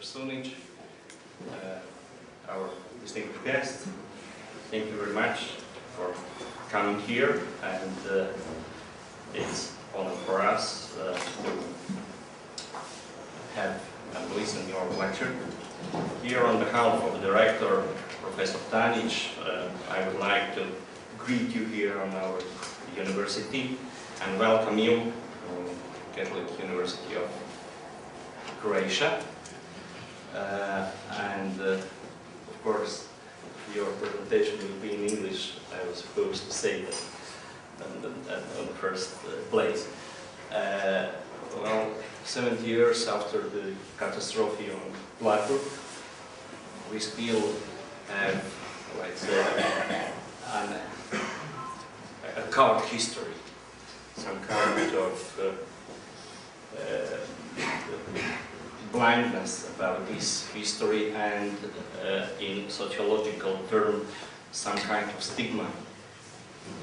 Sunic, our distinguished guest. Thank you very much for coming here, and it's an honor for us to have and listen to your lecture. Here on behalf of the director, Professor Tanic, I would like to greet you here on our university and welcome you to Catholic University of Croatia. Of course, your presentation will be in English. I was supposed to say that on the first place. Well, 70 years after the catastrophe on Bleiburg, we still have, let's say, a card history, some kind of blindness about this history, and in sociological terms, some kind of stigma,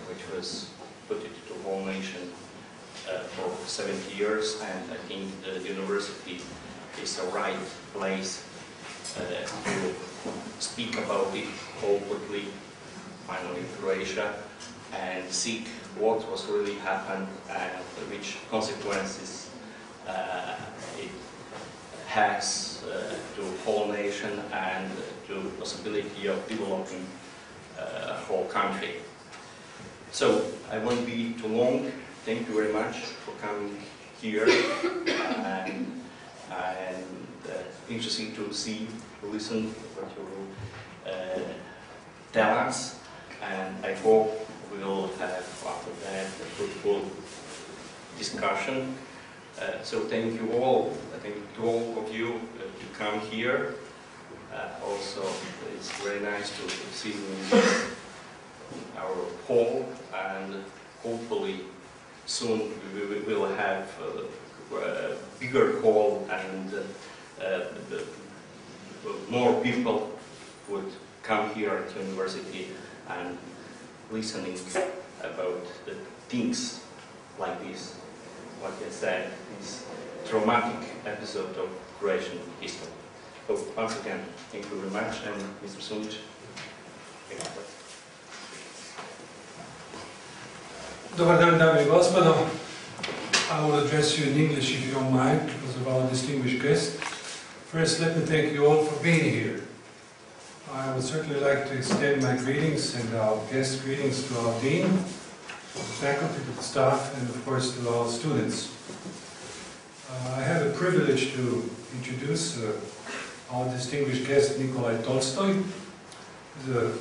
which was put into the whole nation for 70 years, and I think the university is a right place to speak about it openly, finally in Croatia, and seek what was really happened and which consequences it has to whole nation and to the possibility of developing a whole country. So I won't be too long. Thank you very much for coming here, and interesting to see, to listen to what you will tell us, and I hope we will have after that a fruitful discussion. So thank you all. I think to all of you to come here. Also, it's very nice to see you in our hall, and hopefully soon we will have a bigger hall, and more people would come here at the university and listening about the things like this, what I said, this traumatic episode of Croatian history. So once again, thank you very much, and Mr. Sunic. Dobar dan, dame I gospodo. I will address you in English if you don't mind, because of our distinguished guest. First, let me thank you all for being here. I would certainly like to extend my greetings and our guest greetings to our dean, to the faculty, to the staff, and of course to our students. I have the privilege to introduce our distinguished guest, Nikolai Tolstoy. He's a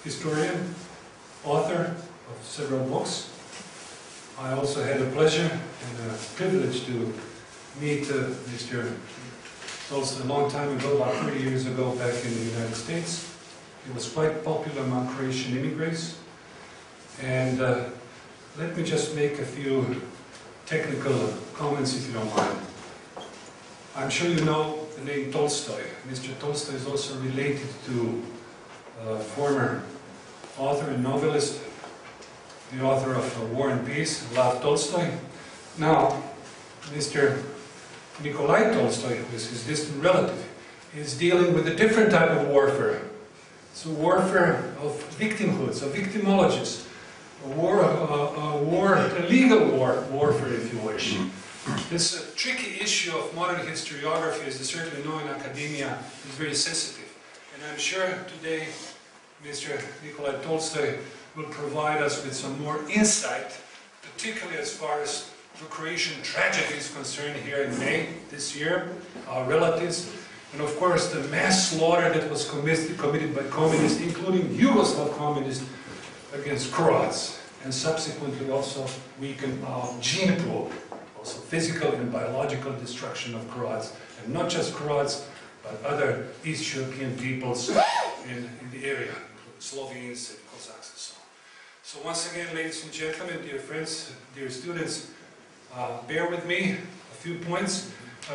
historian, author of several books. I also had the pleasure and a privilege to meet Mr. Tolstoy a long time ago, about 30 years ago, back in the United States. He was quite popular among Croatian immigrants. And let me just make a few technical comments, if you don't mind. I'm sure you know the name Tolstoy. Mr. Tolstoy is also related to a former author and novelist, the author of War and Peace, Lev Tolstoy. Now, Mr. Nikolai Tolstoy, who is his distant relative, is dealing with a different type of warfare. It's a warfare of victimhoods, of victimologies, a legal warfare, if you wish. This tricky issue of modern historiography, as they certainly know in academia, is very sensitive. And I'm sure today Mr. Nikolai Tolstoy will provide us with some more insight, particularly as far as the Croatian tragedy is concerned here in May this year, our relatives, and of course the mass slaughter that was committed by communists, including Yugoslav communists, against Croats, and subsequently also weakened our gene pool, also physical and biological destruction of Croats, and not just Croats, but other East European peoples in the area, Slovenes and Cossacks and so on. So once again, ladies and gentlemen, dear friends, dear students, bear with me a few points.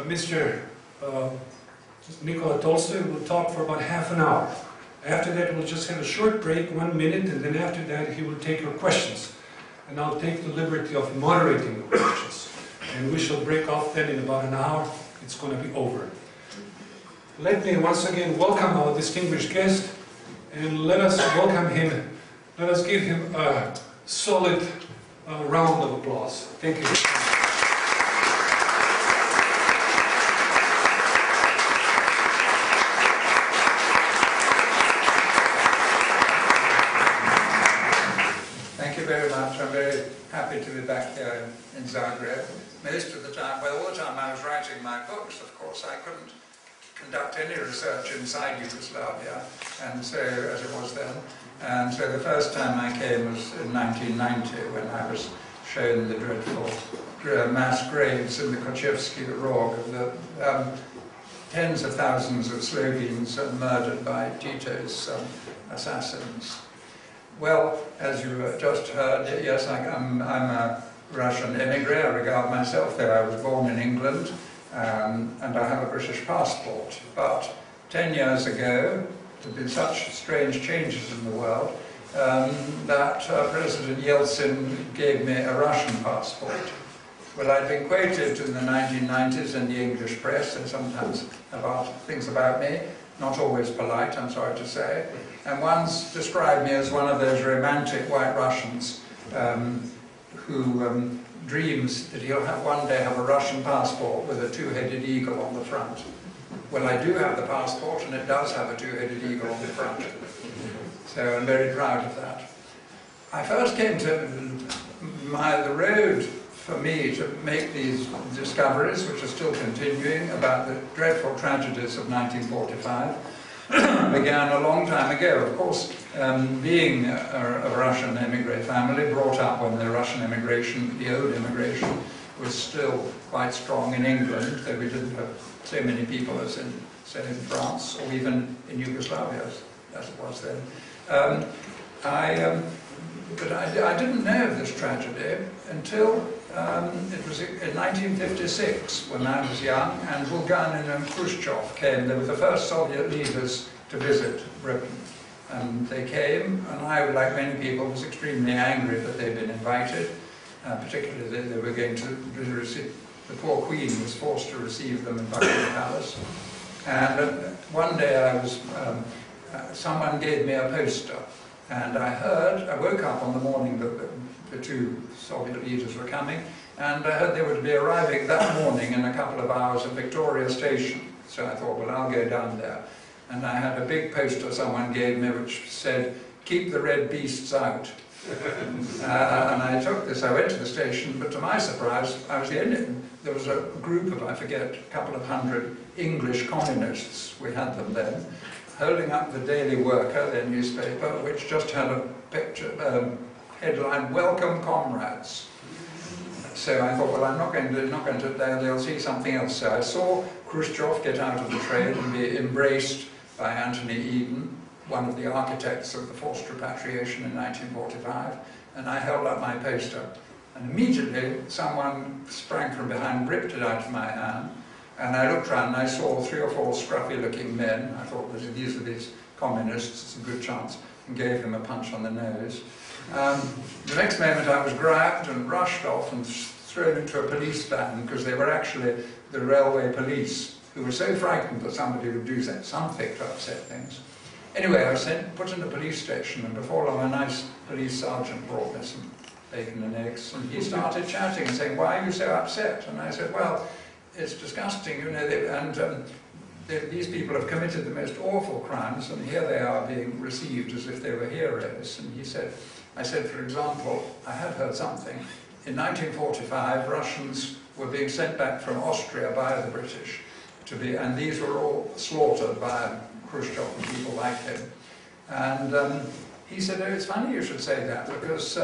Mr. Nikolai Tolstoy will talk for about half an hour. After that, we'll just have a short break, 1 minute, and then after that, he will take your questions. And I'll take the liberty of moderating the questions. And we shall break off then in about an hour. It's going to be over. let me once again welcome our distinguished guest, and let us welcome him, let us give him a solid round of applause. Thank you. Thank you very much. I'm very happy to be back here in Zagreb. Most of the time, well, all the time I was writing my books, of course, I couldn't conduct any research inside Yugoslavia, and so, as it was then. And so the first time I came was in 1990, when I was shown the dreadful mass graves in the Kochevsky Rog of the tens of thousands of Slovenes murdered by Tito's assassins. Well, as you just heard, yes, I'm a Russian emigre. I regard myself, though I was born in England, and I have a British passport. But 10 years ago, there have been such strange changes in the world that President Yeltsin gave me a Russian passport. Well, I'd been quoted in the 1990s in the English press, and sometimes about things about me, not always polite, I'm sorry to say, and once described me as one of those romantic white Russians who dreams that he'll one day have a Russian passport with a two-headed eagle on the front. Well, I do have the passport, and it does have a two-headed eagle on the front. So I'm very proud of that. I first came to the road for me to make these discoveries, which are still continuing, about the dreadful tragedies of 1945, began a long time ago. Of course, being a Russian emigre family, brought up when the Russian immigration, the old immigration, was still quite strong in England, though we didn't have so many people as in, say, in France, or even in Yugoslavia, as it was then. But I didn't know of this tragedy until it was in 1956, when I was young, and Bulganin and Khrushchev came. They were the first Soviet leaders to visit Britain. And they came, and I, like many people, was extremely angry that they'd been invited, particularly that they were going to receive, the poor Queen was forced to receive them in Buckingham Palace. And one day I was, someone gave me a poster, and I woke up on the morning that the two Soviet leaders were coming, and I heard they would be arriving that morning in a couple of hours at Victoria Station. So I thought, well, I'll go down there. And I had a big poster someone gave me which said, "Keep the red beasts out." And I took this, I went to the station, but to my surprise, I was the only, there was a group of, I forget, a couple of hundred English communists, we had them then, holding up the Daily Worker, their newspaper, which just had a picture, headline, "Welcome Comrades." So I thought, well, I'm not going to, they'll see something else. So I saw Khrushchev get out of the train and be embraced by Anthony Eden, one of the architects of the forced repatriation in 1945, and I held up my poster. And immediately someone sprang from behind, ripped it out of my hand, and I looked around and I saw 3 or 4 scruffy-looking men. I thought, these are these communists, it's a good chance, and gave them a punch on the nose. The next moment I was grabbed and rushed off and thrown into a police van, because they were actually the railway police, who were so frightened that somebody would do something to upset things. Anyway, I was put in the police station, and before long a nice police sergeant brought me some bacon and eggs, and he started chatting and saying, "Why are you so upset?" And I said, "Well, it's disgusting, you know, these people have committed the most awful crimes, and here they are being received as if they were heroes." And he said, I said, for example, I had heard something. In 1945, Russians were being sent back from Austria by the British, and these were all slaughtered by Khrushchev and people like him. And he said, "Oh, it's funny you should say that, because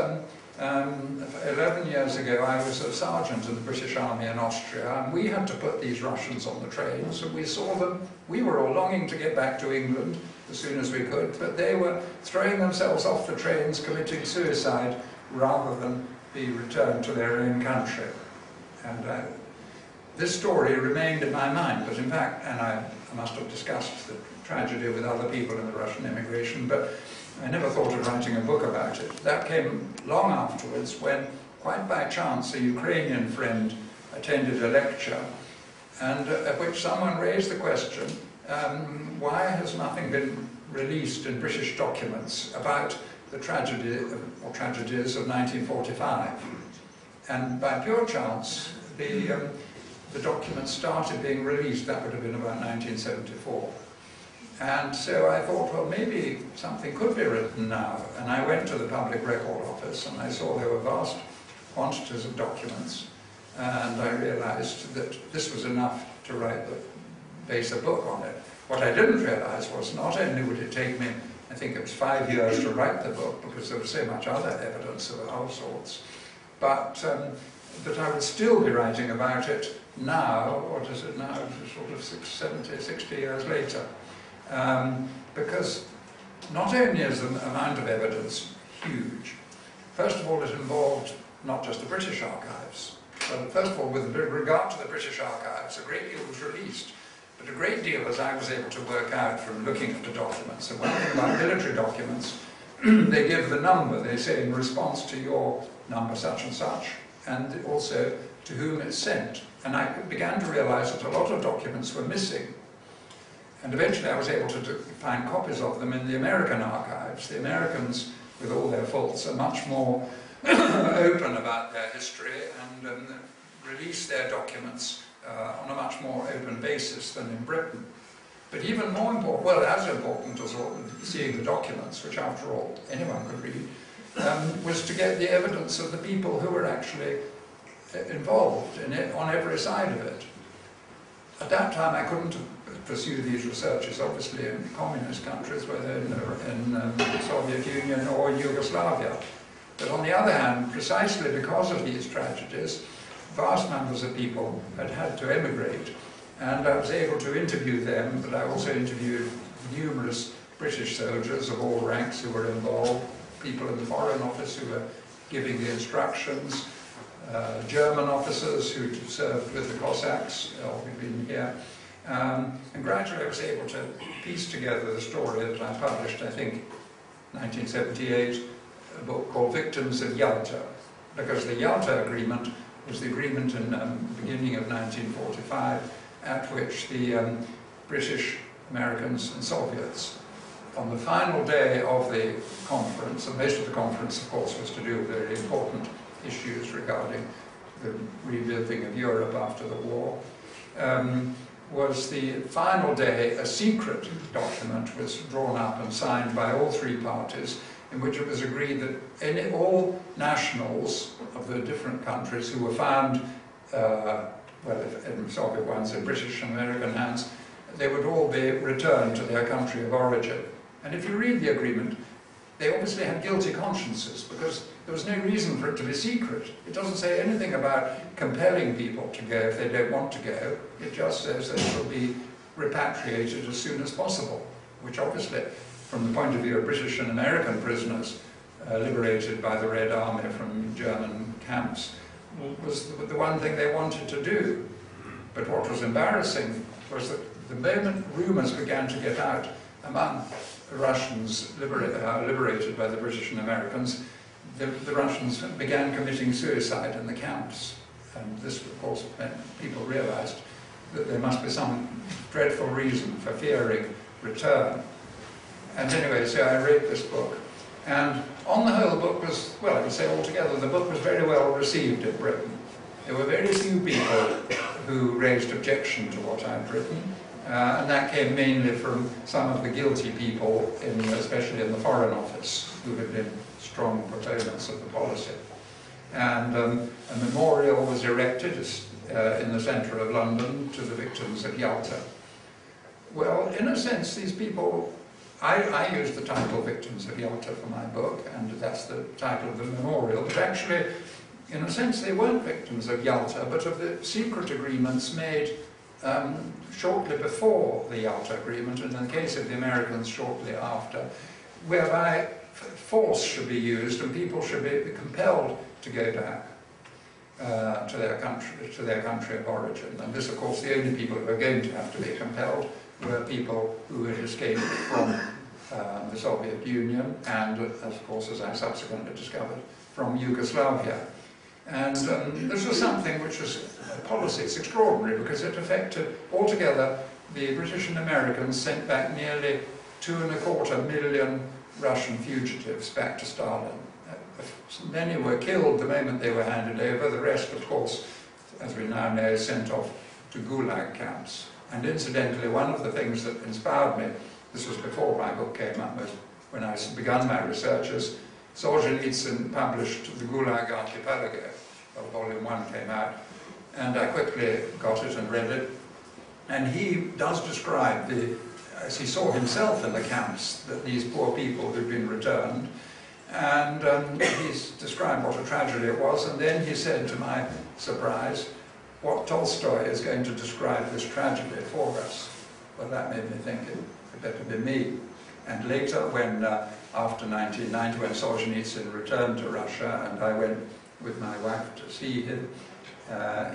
11 years ago I was a sergeant in the British Army in Austria, and we had to put these Russians on the trains, and we saw them. We were all longing to get back to England as soon as we could, but they were throwing themselves off the trains, committing suicide, rather than be returned to their own country." And this story remained in my mind, but in fact, and I must have discussed the tragedy with other people in the Russian immigration, but I never thought of writing a book about it. That came long afterwards, when, quite by chance, a Ukrainian friend attended a lecture, and at which someone raised the question, why has nothing been released in British documents about the tragedy or tragedies of 1945? And by pure chance, the documents started being released. That would have been about 1974. And so I thought, well, maybe something could be written now. And I went to the Public Record Office and I saw there were vast quantities of documents. And I realized that this was enough to base a book on it. What I didn't realize was not only would it take me, I think it was 5 years to write the book because there was so much other evidence of all sorts, but that I would still be writing about it now, what is it now, sort of 60 years later. Because not only is the amount of evidence huge, first of all it involved not just the British archives, but first of all with regard to the British archives, a great deal was released, but a great deal, as I was able to work out from looking at the documents, and one thing about military documents, they give the number, they say in response to your number such and such, and also to whom it's sent. And I began to realize that a lot of documents were missing. And eventually I was able to find copies of them in the American archives. The Americans, with all their faults, are much more open about their history and release their documents on a much more open basis than in Britain. But even more important, well, as important as seeing the documents, which after all anyone could read, was to get the evidence of the people who were actually involved in it on every side of it. At that time I couldn't pursue these researches, obviously, in communist countries, whether in the Soviet Union or Yugoslavia. But on the other hand, precisely because of these tragedies, vast numbers of people had had to emigrate, and I was able to interview them, but I also interviewed numerous British soldiers of all ranks who were involved, people in the Foreign Office who were giving the instructions, German officers who served with the Cossacks, who've been here. And gradually I was able to piece together the story that I published, I think, 1978, a book called Victims of Yalta, because the Yalta Agreement was the agreement in the beginning of 1945 at which the British, Americans and Soviets, on the final day of the conference, and most of the conference of course was to do with very important issues regarding the rebuilding of Europe after the war, was the final day a secret document was drawn up and signed by all three parties, in which it was agreed that all nationals of the different countries who were found, well, in Soviet ones, in British and American hands, they would all be returned to their country of origin. And if you read the agreement, they obviously had guilty consciences because there was no reason for it to be secret. It doesn't say anything about compelling people to go if they don't want to go. It just says that it will be repatriated as soon as possible, which obviously, from the point of view of British and American prisoners liberated by the Red Army from German camps, was the one thing they wanted to do. But what was embarrassing was that the moment rumours began to get out among the Russians liberated by the British and Americans, the Russians began committing suicide in the camps. And this, of course, meant people realized that there must be some dreadful reason for fearing return. And anyway, so I read this book. And on the whole, the book was, well, I would say altogether, the book was very well received in Britain. There were very few people who raised objection to what I'd written. And that came mainly from some of the guilty people, especially in the Foreign Office, who had been strong proponents of the policy. And a memorial was erected in the centre of London to the victims of Yalta. Well, in a sense, these people, I used the title Victims of Yalta for my book, and that's the title of the memorial, but actually, in a sense, they weren't victims of Yalta, but of the secret agreements made shortly before the Yalta Agreement, and in the case of the Americans, shortly after, whereby force should be used and people should be compelled to go back to their country of origin. And this, of course, the only people who are going to have to be compelled were people who had escaped from the Soviet Union and, of course, as I subsequently discovered, from Yugoslavia. And this was something which was a policy. It's extraordinary because it affected altogether the British and Americans sent back nearly 2.25 million Russian fugitives back to Stalin. Many were killed the moment they were handed over. The rest, of course, as we now know, sent off to Gulag camps. And incidentally, one of the things that inspired me, this was before my book came up, was when I began my researches, Solzhenitsyn published the Gulag Archipelago. Well, volume 1 came out, and I quickly got it and read it. And he does describe, as he saw himself in the camps, that these poor people who'd been returned, and he's described what a tragedy it was, and then he said, to my surprise, what Tolstoy is going to describe this tragedy for us. Well, that made me think it could better be me. And later, when after 1990, when Solzhenitsyn returned to Russia, and I went with my wife to see him,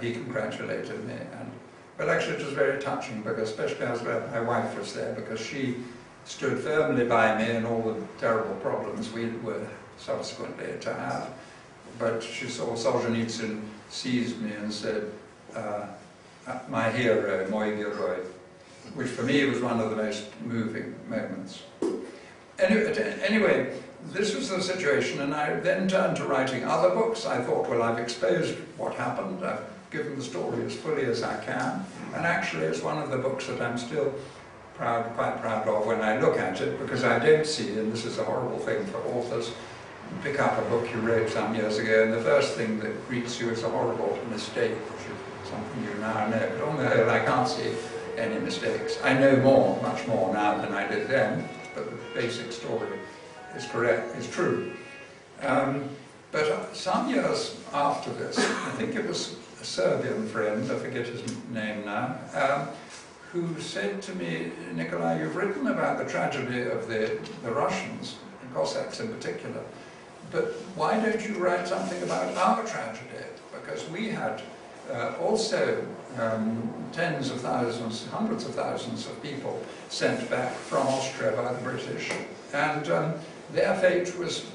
he congratulated me. And, well, actually, it was very touching, because especially I was glad my wife was there, because she stood firmly by me in all the terrible problems we were subsequently to have. But she saw Solzhenitsyn seized me and said, my hero, moi heroi, which for me was one of the most moving moments. Anyway, this was the situation, and I then turned to writing other books. I thought, well, I've exposed what happened, I've given the story as fully as I can, and actually it's one of the books that I'm still quite proud of when I look at it, because I don't see, and this is a horrible thing for authors, pick up a book you wrote some years ago, and the first thing that greets you is a horrible mistake, which is something you now know. But on the whole, I can't see any mistakes. I know more, much more now than I did then, but the basic story is correct, is true. But some years after this, I think it was a Serbian friend, I forget his name now, who said to me, Nikolai, you've written about the tragedy of the Russians, the Cossacks in particular, but why don't you write something about our tragedy? Because we had also tens of thousands, hundreds of thousands of people sent back from Austria by the British, and their fate was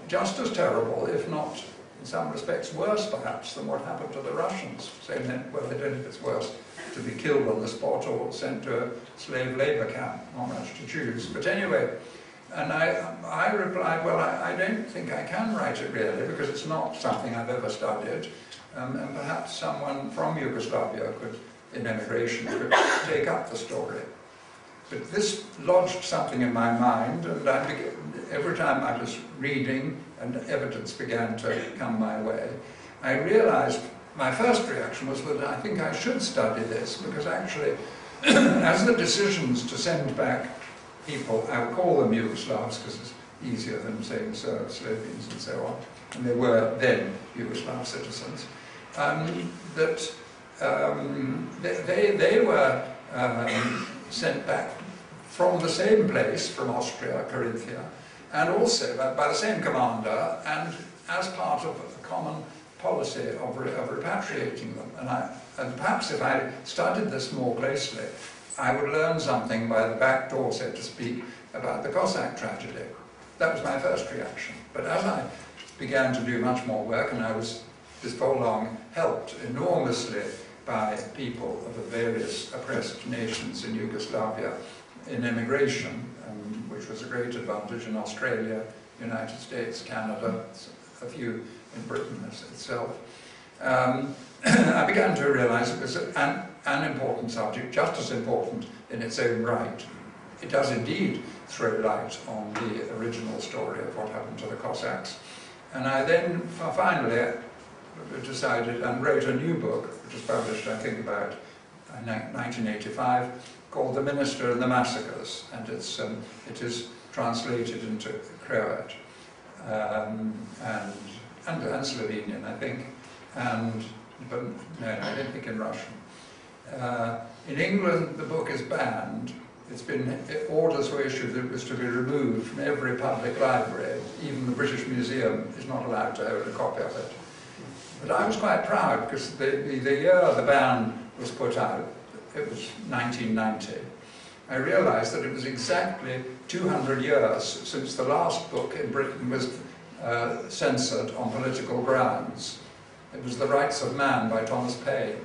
just as terrible, if not in some respects worse perhaps, than what happened to the Russians. So, well, I don't know if it's worse to be killed on the spot or sent to a slave labour camp, not much to choose. But anyway, and I replied, well, I don't think I can write it really, because it's not something I've ever studied, and perhaps someone from Yugoslavia could, in emigration, could take up the story. But this lodged something in my mind, and every time I was reading and evidence began to come my way, I realized my first reaction was that I think I should study this, because actually, as the decisions to send back people, I would call them Yugoslavs because it's easier than saying Serbs, Slovenes and so on, and they were then Yugoslav citizens, that they were sent back from the same place, from Austria, Carinthia, and also by the same commander, and as part of a common policy of repatriating them. And perhaps if I studied this more closely, I would learn something by the back door, so to speak, about the Cossack tragedy. That was my first reaction. But as I began to do much more work, and I was before long helped enormously by people of the various oppressed nations in Yugoslavia in emigration, which was a great advantage in Australia, United States, Canada, a few in Britain itself. I began to realize it was an important subject, just as important in its own right. It does indeed throw light on the original story of what happened to the Cossacks. And I then finally decided and wrote a new book, which was published, I think, about 1985, called The Minister and the Massacres, and it is translated into Croat and Slovenian, I think, but no, I don't think in Russian. In England, the book is banned. Orders were issued that it was to be removed from every public library. Even the British Museum is not allowed to hold a copy of it. But I was quite proud, because the year the ban was put out, it was 1990, I realized that it was exactly 200 years since the last book in Britain was censored on political grounds. It was The Rights of Man by Thomas Paine.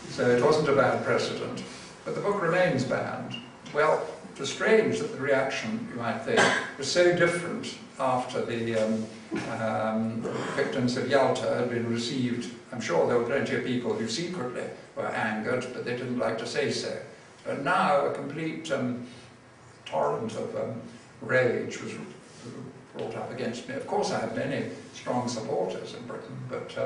So it wasn't a bad precedent. but the book remains banned. Well, it was strange that the reaction, you might think, was so different after the victims of Yalta had been received. I'm sure there were plenty of people who secretly were angered, but they didn't like to say so. But now a complete torrent of rage was brought up against me. Of course, I have many strong supporters in Britain, but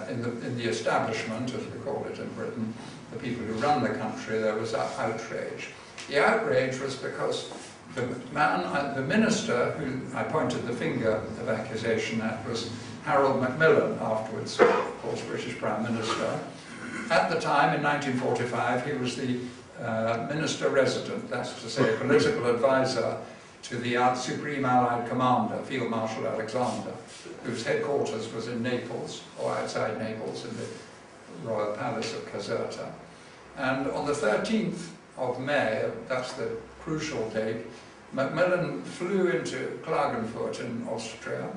in the establishment, as we call it in Britain, the people who run the country, there was outrage. The outrage was because the minister who I pointed the finger of accusation at was Harold Macmillan, afterwards, of course, British Prime Minister. At the time, in 1945, he was the minister resident, that's to say, political advisor to the Supreme Allied Commander, Field Marshal Alexander, whose headquarters was in Naples, or outside Naples, in the Royal Palace of Caserta. And on the 13th of May, that's the crucial date, Macmillan flew into Klagenfurt in Austria,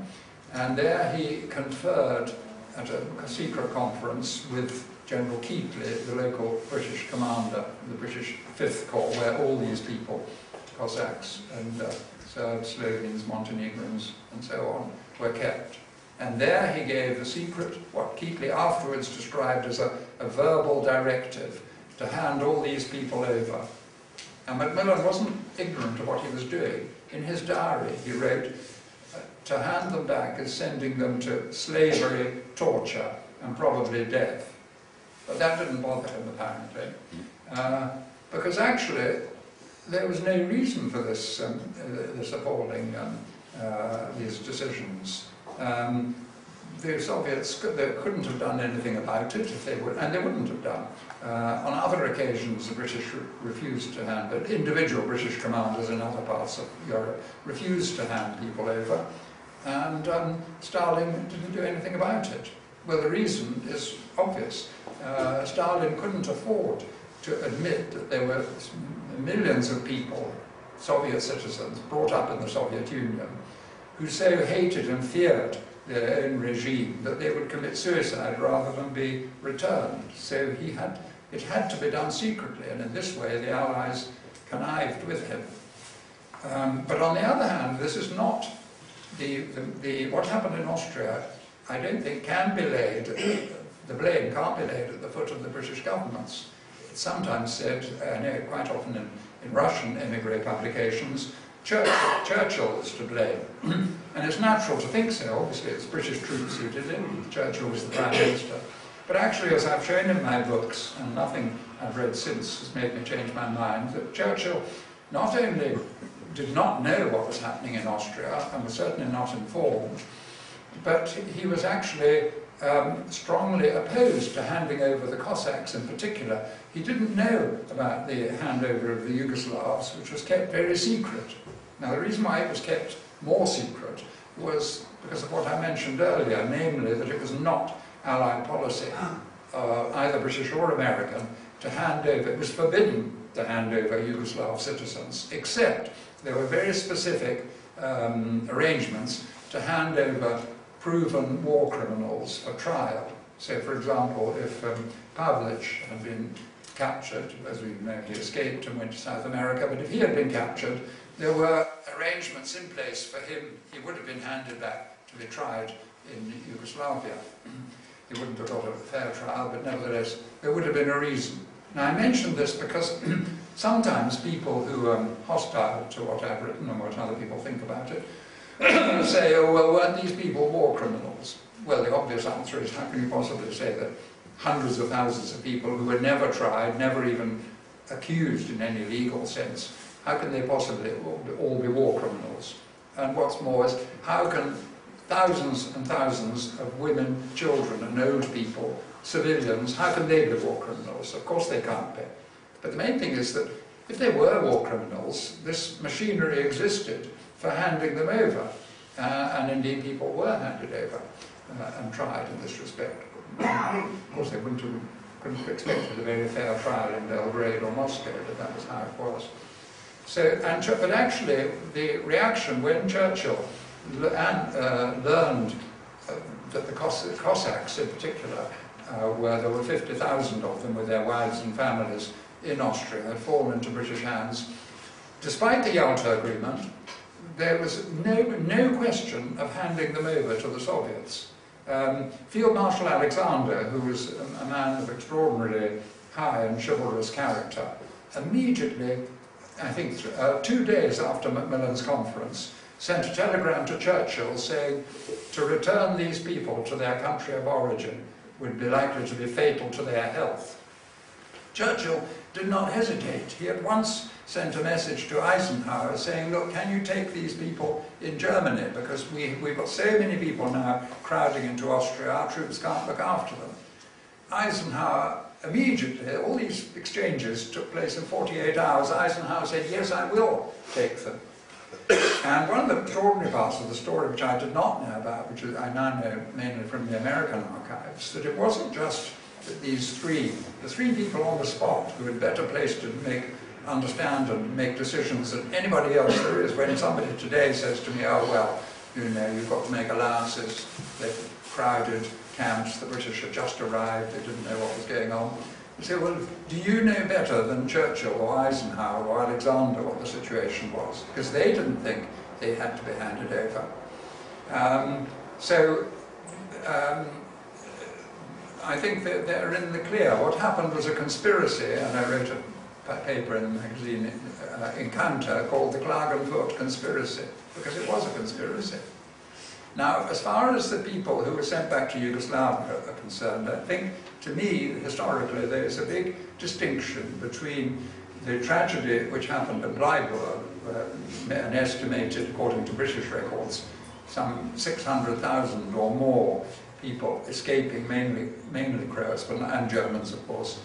and there he conferred at a secret conference with General Keighley, the local British commander, the British Fifth Corps, where all these people, Cossacks and Serbs, Slovenes, Montenegrins, and so on, were kept. And there he gave the secret, what Keighley afterwards described as a verbal directive, to hand all these people over. And Macmillan wasn't ignorant of what he was doing. In his diary, he wrote, to hand them back is sending them to slavery, torture, and probably death. But that didn't bother him, apparently, because actually there was no reason for this, this appalling, these decisions. The Soviets they couldn't have done anything about it if they would, and they wouldn't have done. On other occasions, the British refused to hand, but individual British commanders in other parts of Europe refused to hand people over, and Stalin didn't do anything about it. Well, the reason is obvious. Stalin couldn't afford to admit that there were millions of people, Soviet citizens, brought up in the Soviet Union, who so hated and feared their own regime that they would commit suicide rather than be returned. So it had to be done secretly, and in this way the Allies connived with him. But on the other hand, this is not what happened in Austria. I don't think can be laid, the blame can't be laid at the foot of the British governments. It's sometimes said, I know quite often in Russian emigre publications, Churchill is to blame. And it's natural to think so. Obviously it's British troops who did it. Churchill was the Prime Minister. But actually, as I've shown in my books, and nothing I've read since has made me change my mind, that Churchill not only did not know what was happening in Austria, and was certainly not informed, but he was actually strongly opposed to handing over the Cossacks in particular. He didn't know about the handover of the Yugoslavs, which was kept very secret. Now, the reason why it was kept more secret was because of what I mentioned earlier, namely that it was not Allied policy, either British or American, to hand over. It was forbidden to hand over Yugoslav citizens, except there were very specific arrangements to hand over proven war criminals for trial. So, for example, if Pavlich had been captured, as we know, he escaped and went to South America, but if he had been captured, there were arrangements in place for him. He would have been handed back to be tried in Yugoslavia. He wouldn't have got a fair trial, but nevertheless, there would have been a reason. Now, I mention this because sometimes people who are hostile to what I've written and what other people think about it say, oh, well, weren't these people war criminals? Well, the obvious answer is, how can you possibly say that hundreds of thousands of people who were never tried, never even accused in any legal sense, how can they possibly all be war criminals? And what's more is, how can thousands and thousands of women, children and old people, civilians, how can they be war criminals? Of course they can't be. But the main thing is that if they were war criminals, this machinery existed for handing them over. And indeed people were handed over and tried in this respect. Of course they couldn't have expected a very fair trial in Belgrade or Moscow, but that was how it was. So, but actually the reaction when Churchill learned that the Cossacks in particular, where there were 50,000 of them with their wives and families, in Austria had fallen into British hands. Despite the Yalta Agreement, there was no question of handing them over to the Soviets. Field Marshal Alexander, who was a man of extraordinarily high and chivalrous character, immediately, I think 2 days after Macmillan's conference, sent a telegram to Churchill saying to return these people to their country of origin would be likely to be fatal to their health. Churchill did not hesitate. He at once sent a message to Eisenhower saying, look, can you take these people in Germany? Because we've got so many people now crowding into Austria, our troops can't look after them. Eisenhower immediately, all these exchanges took place in 48 hours. Eisenhower said, yes, I will take them. And one of the extraordinary parts of the story, which I did not know about, which I now know mainly from the American archives, that it wasn't just that the three people on the spot who had better placed to understand and make decisions than anybody else there is. When somebody today says to me, oh well, you know, you've got to make allowances, they've crowded camps, the British had just arrived, they didn't know what was going on. You say, well, do you know better than Churchill or Eisenhower or Alexander what the situation was? Because they didn't think they had to be handed over. I think that they're in the clear. What happened was a conspiracy, and I wrote a paper in the magazine Encounter called the Klagenfurt Conspiracy, because it was a conspiracy. Now, as far as the people who were sent back to Yugoslavia are concerned, I think, to me, historically, there is a big distinction between the tragedy which happened at Bleiburg, an estimated, according to British records, some 600,000 or more people escaping, mainly Croats, and Germans, of course,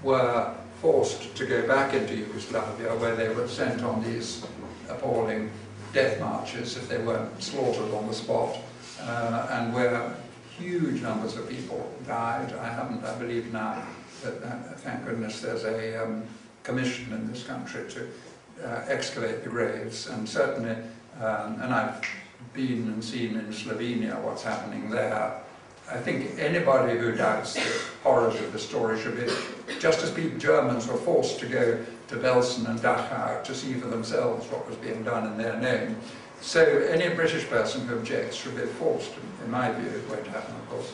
were forced to go back into Yugoslavia, where they were sent on these appalling death marches if they weren't slaughtered on the spot, and where huge numbers of people died. I believe now that, thank goodness, there's a commission in this country to excavate the graves, and certainly, and I've been and seen in Slovenia what's happening there. I think anybody who doubts the horrors of the story should be, just as Germans were forced to go to Belsen and Dachau to see for themselves what was being done in their name, so any British person who objects should be forced, in my view, it won't happen of course,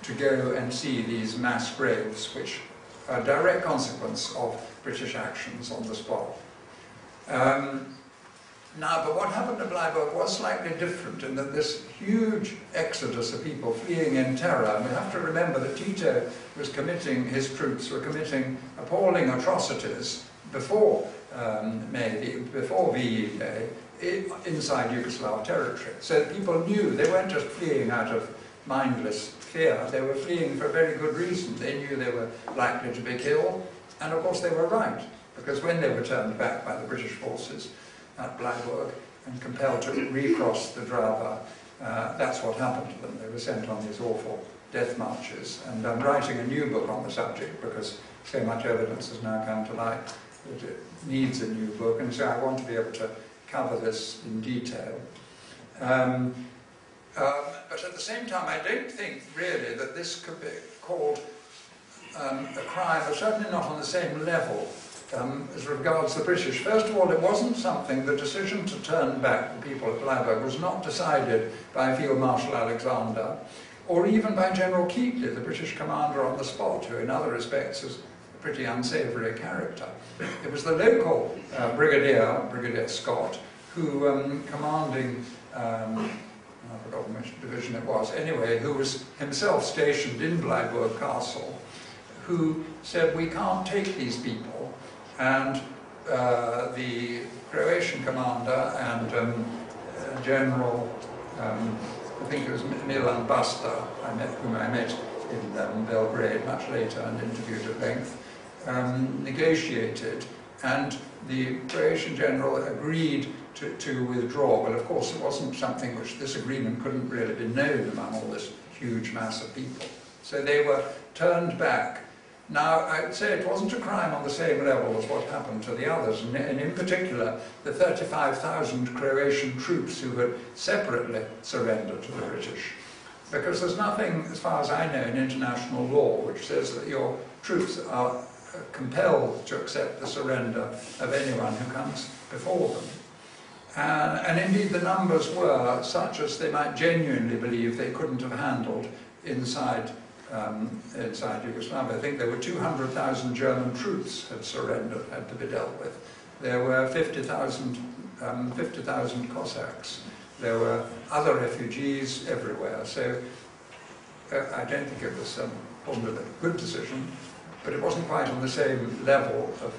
to go and see these mass graves, which are a direct consequence of British actions on the spot. Now, but what happened to Bleiburg was slightly different in that this huge exodus of people fleeing in terror, and we have to remember that Tito was committing, his troops were committing appalling atrocities before before VE Day inside Yugoslav territory. So people knew they weren't just fleeing out of mindless fear, they were fleeing for a very good reason. They knew they were likely to be killed, and of course they were right, because when they were turned back by the British forces at Bleiburg and compelled to recross the Drava, that's what happened to them. They were sent on these awful death marches, and I'm writing a new book on the subject because so much evidence has now come to light that it needs a new book, and so I want to be able to cover this in detail. But at the same time, I don't think really that this could be called a crime, or certainly not on the same level as regards the British. First of all, it wasn't something, the decision to turn back the people at Bleiburg was not decided by Field Marshal Alexander, or even by General Keighley, the British commander on the spot, who in other respects is a pretty unsavoury character. It was the local Brigadier Scott, who commanding, I've forgotten which division it was, anyway, who was himself stationed in Bleiburg Castle, who said, we can't take these people. And the Croatian commander and General, I think it was Milan Basta, whom I met in Belgrade much later and interviewed at length, negotiated, and the Croatian general agreed to withdraw. Well, of course, it wasn't something which this agreement couldn't really be known among all this huge mass of people. So they were turned back. Now, I'd say it wasn't a crime on the same level as what happened to the others, and in particular, the 35,000 Croatian troops who had separately surrendered to the British. Because there's nothing, as far as I know, in international law which says that your troops are compelled to accept the surrender of anyone who comes before them. And indeed the numbers were such as they might genuinely believe they couldn't have handled inside Yugoslavia. I think there were 200,000 German troops had surrendered, had to be dealt with. There were 50,000 Cossacks. There were other refugees everywhere. So I don't think it was a good decision, but it wasn't quite on the same level of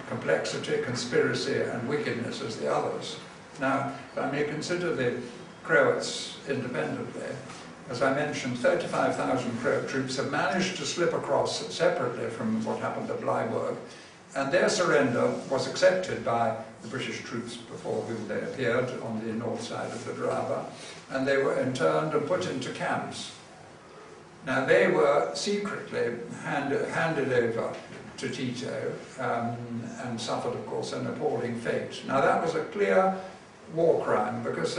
complexity, conspiracy and wickedness as the others. Now, if I may consider the Croats independently, as I mentioned, 35,000 Croat troops have managed to slip across separately from what happened at Bleiburg, and their surrender was accepted by the British troops before whom they appeared on the north side of the Drava, and they were interned and put into camps. Now, they were secretly handed over to Tito and suffered, of course, an appalling fate. Now, that was a clear war crime because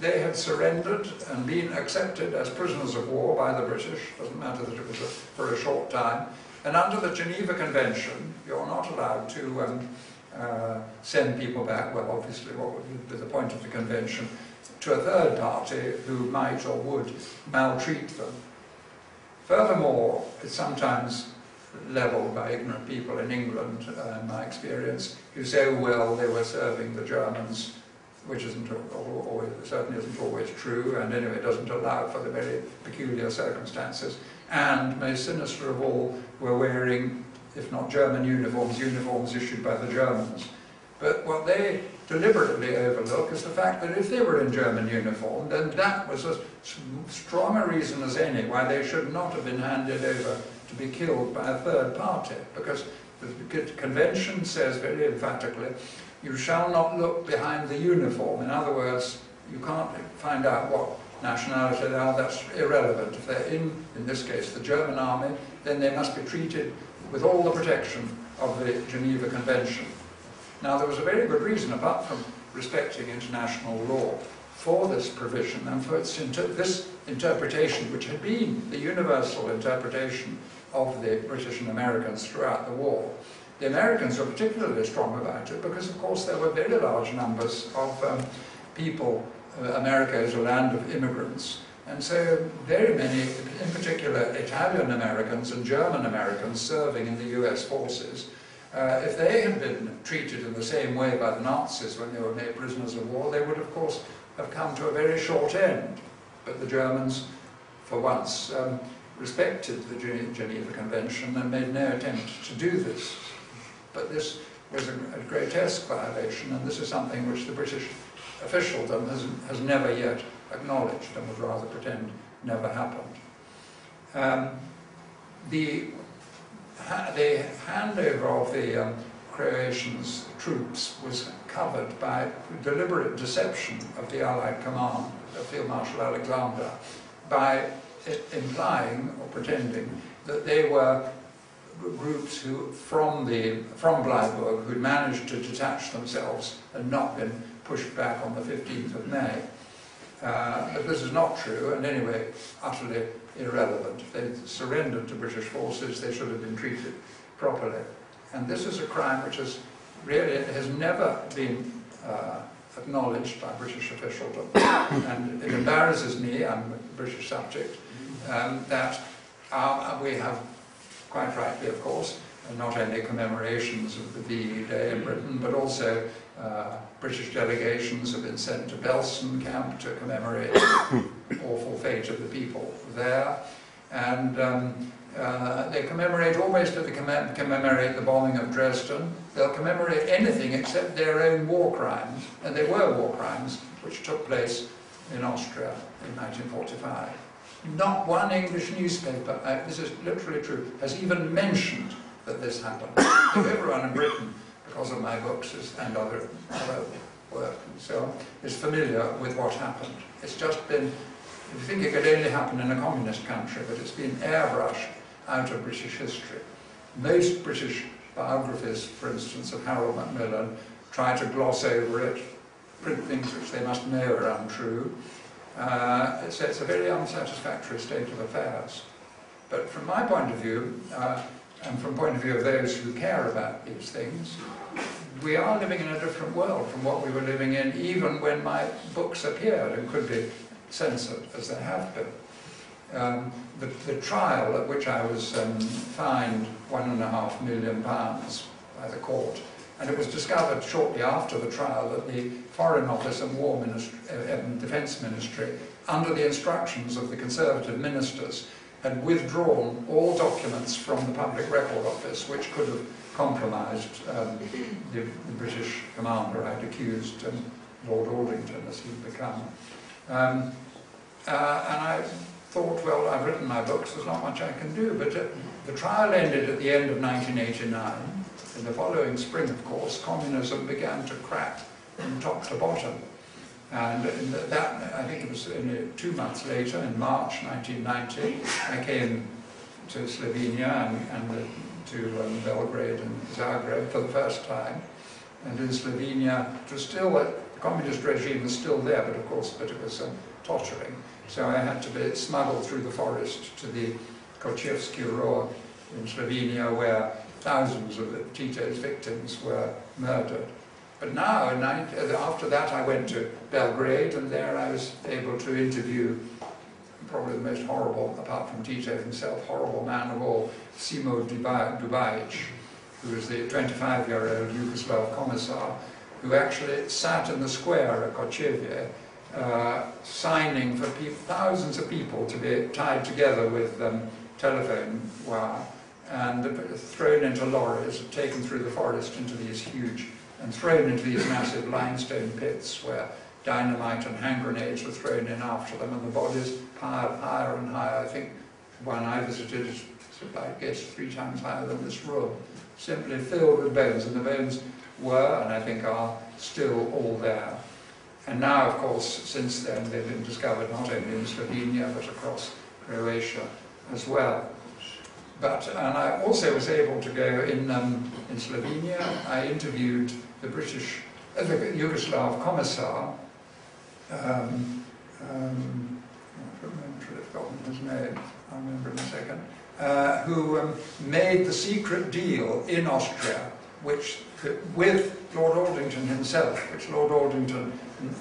they had surrendered and been accepted as prisoners of war by the British. Doesn't matter that it was for a short time. And under the Geneva Convention, you're not allowed to send people back, well, obviously, what would be the point of the convention, to a third party who might or would maltreat them. Furthermore, it's sometimes levelled by ignorant people in England, in my experience, who say, oh, well, they were serving the Germans, which isn't always, certainly isn't always true, and anyway doesn't allow for the very peculiar circumstances. And, most sinister of all, were wearing, if not German uniforms, uniforms issued by the Germans. But what they deliberately overlook is the fact that if they were in German uniform, then that was as strong a reason as any why they should not have been handed over to be killed by a third party. Because the convention says very emphatically, you shall not look behind the uniform. In other words, you can't find out what nationality they are. That's irrelevant. If they're in this case, the German army, then they must be treated with all the protection of the Geneva Convention. Now, there was a very good reason, apart from respecting international law, for this provision and for this interpretation, which had been the universal interpretation of the British and Americans throughout the war. The Americans were particularly strong about it because, of course, there were very large numbers of people. America is a land of immigrants, and so very many, in particular Italian Americans and German Americans serving in the US forces, if they had been treated in the same way by the Nazis when they were made prisoners of war, they would, of course, have come to a very short end. But the Germans, for once, respected the Geneva Convention and made no attempt to do this. But this was a grotesque violation, and this is something which the British officialdom has never yet acknowledged and would rather pretend never happened. The handover of the Croatians' troops was covered by deliberate deception of the Allied command, of Field Marshal Alexander, by implying or pretending that they were groups who, from Bleiburg, who'd managed to detach themselves and not been pushed back on the 15th of May. But this is not true, and anyway, utterly irrelevant. If they surrendered to British forces, they should have been treated properly. And this is a crime which has never been acknowledged by British officialdom. And it embarrasses me, I'm a British subject, that we have, quite rightly of course, not only commemorations of the VE Day in Britain, but also British delegations have been sent to Belsen camp to commemorate the awful fate of the people there. And they commemorate, almost as they commemorate the bombing of Dresden. They'll commemorate anything except their own war crimes, and they were war crimes which took place in Austria in 1945. Not one English newspaper, this is literally true, has even mentioned that this happened. Everyone in Britain, because of my books and other work and so on, is familiar with what happened. It's just been, you think it could only happen in a communist country, but it's been airbrushed out of British history. Most British biographies, for instance, of Harold Macmillan, try to gloss over it, print things which they must know are untrue. It's a very unsatisfactory state of affairs. But from my point of view, and from the point of view of those who care about these things, we are living in a different world from what we were living in even when my books appeared and could be censored, as they have been. The trial at which I was fined £1.5 million by the court, and it was discovered shortly after the trial that the Foreign Office and War Ministry, Defence Ministry, under the instructions of the Conservative ministers, had withdrawn all documents from the Public Record Office which could have compromised the British commander I'd accused, Lord Aldington, as he'd become. And I thought, well, I've written my books, there's not much I can do, but the trial ended at the end of 1989. In the following spring, of course, communism began to crack from top to bottom. And I think it was 2 months later, in March 1990, I came to Slovenia and to Belgrade and Zagreb for the first time. And in Slovenia, it was still, the communist regime was still there, but of course, it was tottering. So I had to be smuggled through the forest to the Kočevski Rog in Slovenia, where thousands of Tito's victims were murdered. But now, after that, I went to Belgrade, and there I was able to interview probably the most horrible, apart from Tito himself, horrible man of all, Simo Dubajic, who was the 25-year-old Yugoslav commissar, who actually sat in the square at Kočevje, signing for thousands of people to be tied together with telephone wire and thrown into lorries, taken through the forest into these huge, and thrown into these massive limestone pits where dynamite and hand grenades were thrown in after them, and the bodies piled higher and higher. I think one I visited is, I guess, 3 times higher than this room, simply filled with bones, and the bones were, and I think are, still all there. And now, of course, since then, they've been discovered not only in Slovenia, but across Croatia as well. And I also was able to go in Slovenia. I interviewed the British, the Yugoslav commissar, I've forgotten his name, I'll remember in a second, who made the secret deal in Austria, with Lord Aldington himself, which Lord Aldington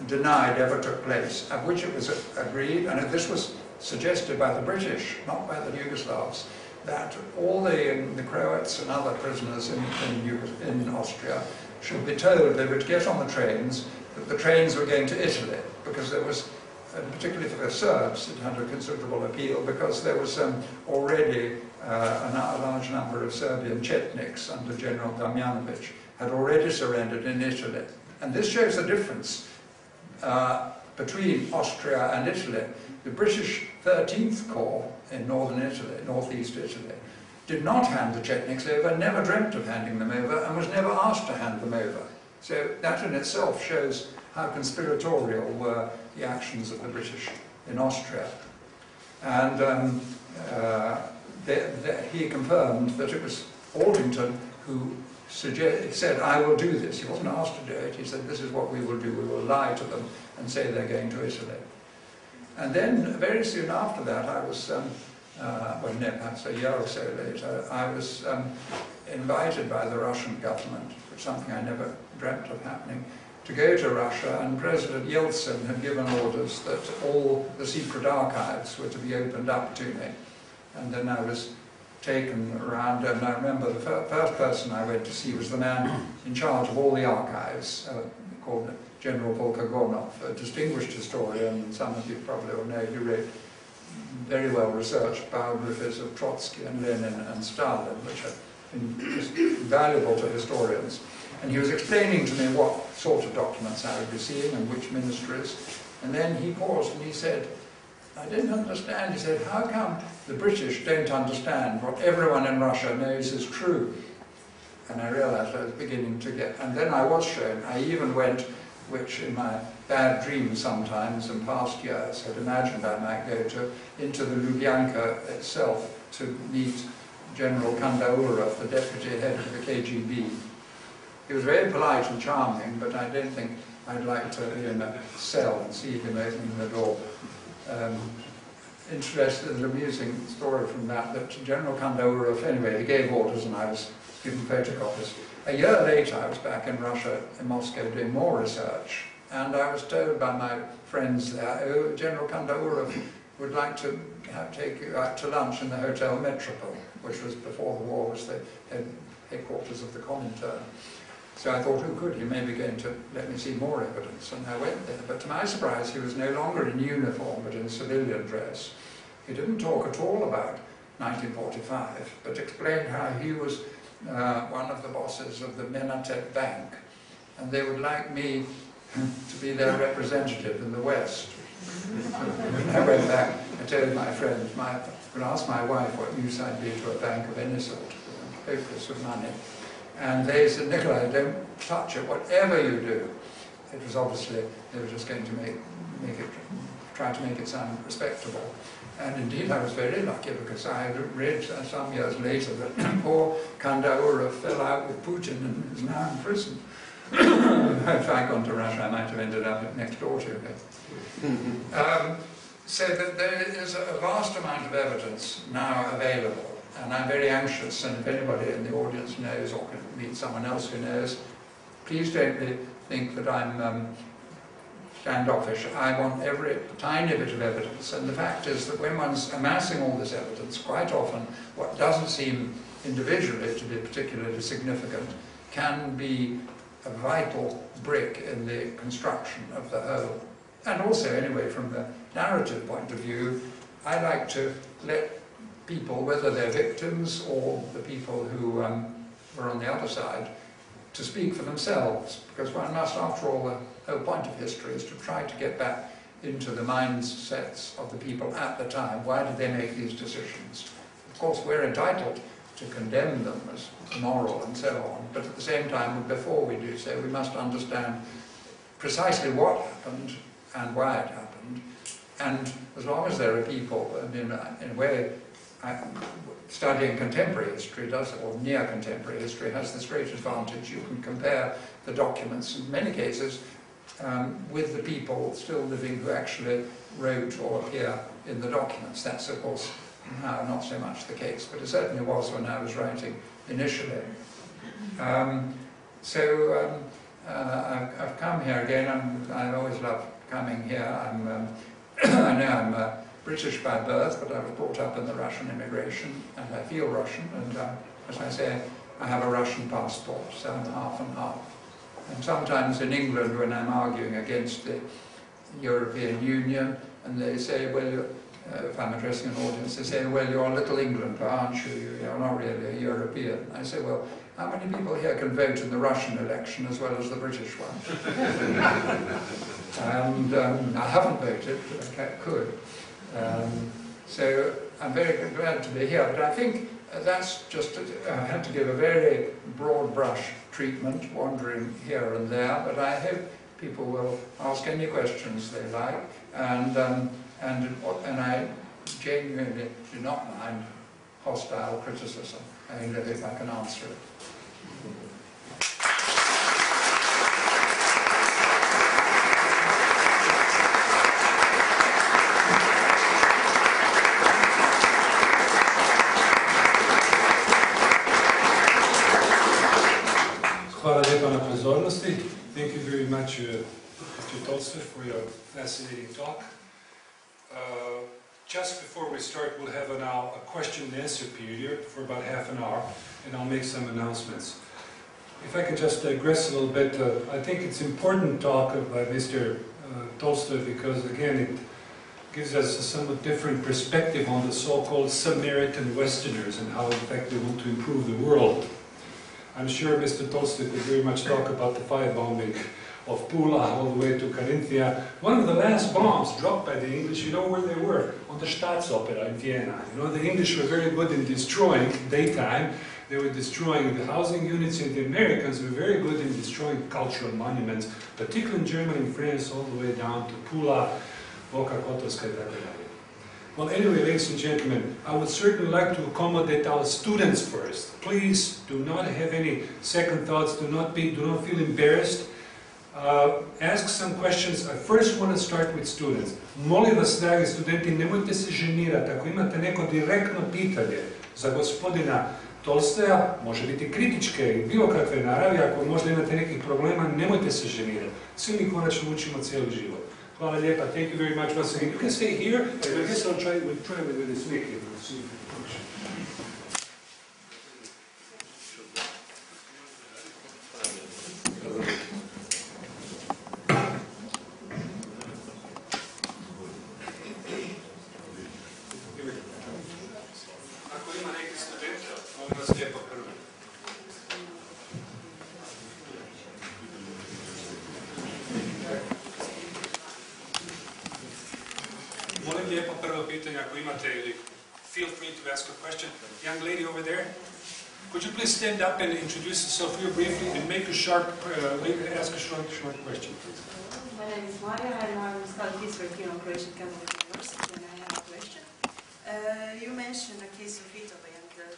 denied ever took place, at which it was agreed, and this was suggested by the British, not by the Yugoslavs, that all the Croats and other prisoners in Austria should be told they would get on the trains, that the trains were going to Italy, because there was, particularly for the Serbs, it had a considerable appeal, because there was already a large number of Serbian Chetniks under General Damjanovic had already surrendered in Italy. And this shows the difference between Austria and Italy. The British 13th Corps in northern Italy, northeast Italy, did not hand the Chetniks over, never dreamt of handing them over, and was never asked to hand them over. So that in itself shows how conspiratorial were the actions of the British in Austria. And he confirmed that it was Aldington who said, I will do this. He wasn't asked to do it. He said, this is what we will do. We will lie to them and say they're going to Italy. And then, very soon after that, I was, well, no, perhaps a year or so later, I was invited by the Russian government, which is something I never dreamt of happening, to go to Russia, and President Yeltsin had given orders that all the secret archives were to be opened up to me. And then I was taken around, and I remember the first person I went to see was the man in charge of all the archives, called General Volkogonov, a distinguished historian, and some of you probably will know, he wrote very well-researched biographies of Trotsky and Lenin and Stalin, which are just valuable to historians. And he was explaining to me what sort of documents I would be seeing and which ministries. And then he paused and he said, I didn't understand. He said, how come the British don't understand what everyone in Russia knows is true? And I realized I was beginning to get, and then I was shown, I even went, which in my bad dreams sometimes in past years had imagined I might go to, into the Lubyanka itself to meet General Kandaurov, the deputy head of the KGB. He was very polite and charming, but I don't think I'd like to be in a cell and see him opening the door. interesting, amusing story from that General Kandaurov, anyway, he gave orders and I was given photocopies. A year later, I was back in Russia, in Moscow, doing more research, and I was told by my friends there, oh, General Kandaurov would like to take you out to lunch in the Hotel Metropole, which was, before the war, was the headquarters of the Comintern. So I thought, oh good, he may be going to let me see more evidence, and I went there. But to my surprise, he was no longer in uniform, but in civilian dress. He didn't talk at all about 1945, but explained how he was one of the bosses of the Menatet Bank, and they would like me to be their representative in the West. When I went back, I told my friends, I would ask my wife what use I'd be to a bank of any sort, hopeless with money. And they said, Nikolai, don't touch it, whatever you do. It was obviously, they were just going to try to make it sound respectable. And indeed I was very lucky, because I had read some years later that poor Kandaurov fell out with Putin and is now in prison. If I'd gone to Russia, I might have ended up next door to him. So that there is a vast amount of evidence now available. And I'm very anxious, and if anybody in the audience knows or can meet someone else who knows, please don't think that I'm standoffish. I want every tiny bit of evidence, and the fact is that when one's amassing all this evidence, quite often what doesn't seem individually to be particularly significant can be a vital brick in the construction of the whole. And also, anyway, from the narrative point of view, I like to let people, whether they're victims or the people who were on the other side, to speak for themselves, because one must, after all, the whole point of history is to try to get back into the mindsets of the people at the time. Why did they make these decisions? Of course, we're entitled to condemn them as immoral and so on, but at the same time, before we do so, we must understand precisely what happened and why it happened. And as long as there are people, I mean, in a way, studying contemporary history does, or near contemporary history, has this great advantage. You can compare the documents in many cases with the people still living who actually wrote or appear in the documents. That's of course now not so much the case, but it certainly was when I was writing initially. I've come here again. I always love coming here. I know I'm British by birth, but I was brought up in the Russian immigration, and I feel Russian, and as I say, I have a Russian passport, so I'm half and half. And sometimes in England, when I'm arguing against the European Union, and they say, well, if I'm addressing an audience, they say, well, you're Little England, aren't you? You're not really a European. I say, well, how many people here can vote in the Russian election as well as the British one? And I haven't voted, but I could. So I'm very glad to be here, but I think that's just, I had to give a very broad brush treatment, wandering here and there, but I hope people will ask any questions they like, and I genuinely do not mind hostile criticism, only if I can answer it. Hvala lijepa na pozornosti. Thank you very much, Mr. Tolstoy, for your fascinating talk. Just before we start, we'll have now a question and answer period for about half an hour, and I'll make some announcements. If I can just digress a little bit, I think it's important talk by Mr. Tolstoy, because again, it gives us a somewhat different perspective on the so-called Samaritan Westerners and how in fact they want to improve the world. I'm sure Mr. Tolstoy could very much talk about the firebombing of Pula all the way to Carinthia. One of the last bombs dropped by the English, you know where they were? On the Staatsoper in Vienna. You know, the English were very good in destroying, daytime, they were destroying the housing units, and the Americans were very good in destroying cultural monuments, particularly in Germany and France, all the way down to Pula, Boka Kotorska, etc. Well, anyway, ladies and gentlemen, I would certainly like to accommodate our students first. Please do not have any second thoughts, do not feel embarrassed. ask some questions. I first want to start with students. Molim vas, dragi studenti, nemojte se ženirati. Ako imate neko direktno pitanje za gospodina Tolstoja, može biti kritičke i bilo kakve naravi, ako možda imate nekih problema, nemojte se ženirati. Svi mi konačno učimo cijeli život. Hvala lijepa. Thank you very much once again. You can stay here, and I guess I'll try with this mic. See if it works. Feel free to ask a question. Young lady over there, could you please stand up and introduce yourself real briefly and make a ask a short question, please. My name is Maria and I'm studying history here on Croatian Catholic University, and I have a question. You mentioned a case of Italy and the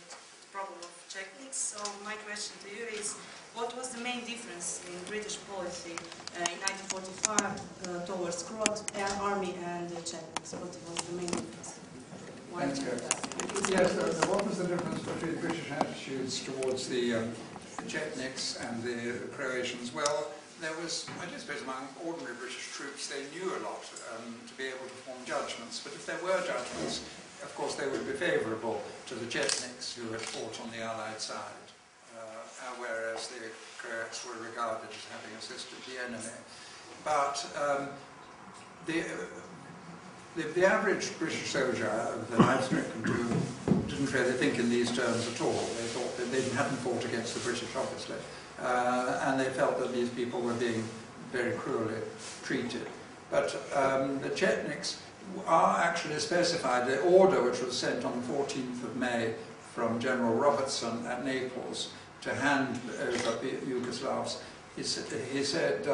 problem of techniques. So my question to you is, what was the main difference in British policy in 1945 towards Croat army and the techniques? What was the main difference? Yes, what was the difference between British attitudes towards the Chetniks and the Croatians? Well, there was, I just suppose among ordinary British troops, they knew a lot to be able to form judgments. But if there were judgments, of course, they would be favourable to the Chetniks who had fought on the Allied side, whereas the Croats were regarded as having assisted the enemy. But the average British soldier that I've spoken to didn't really think in these terms at all. They thought that they hadn't fought against the British, obviously, and they felt that these people were being very cruelly treated. But the Chetniks are actually specified. The order which was sent on the 14th of May from General Robertson at Naples to hand over Yugoslavs, he said,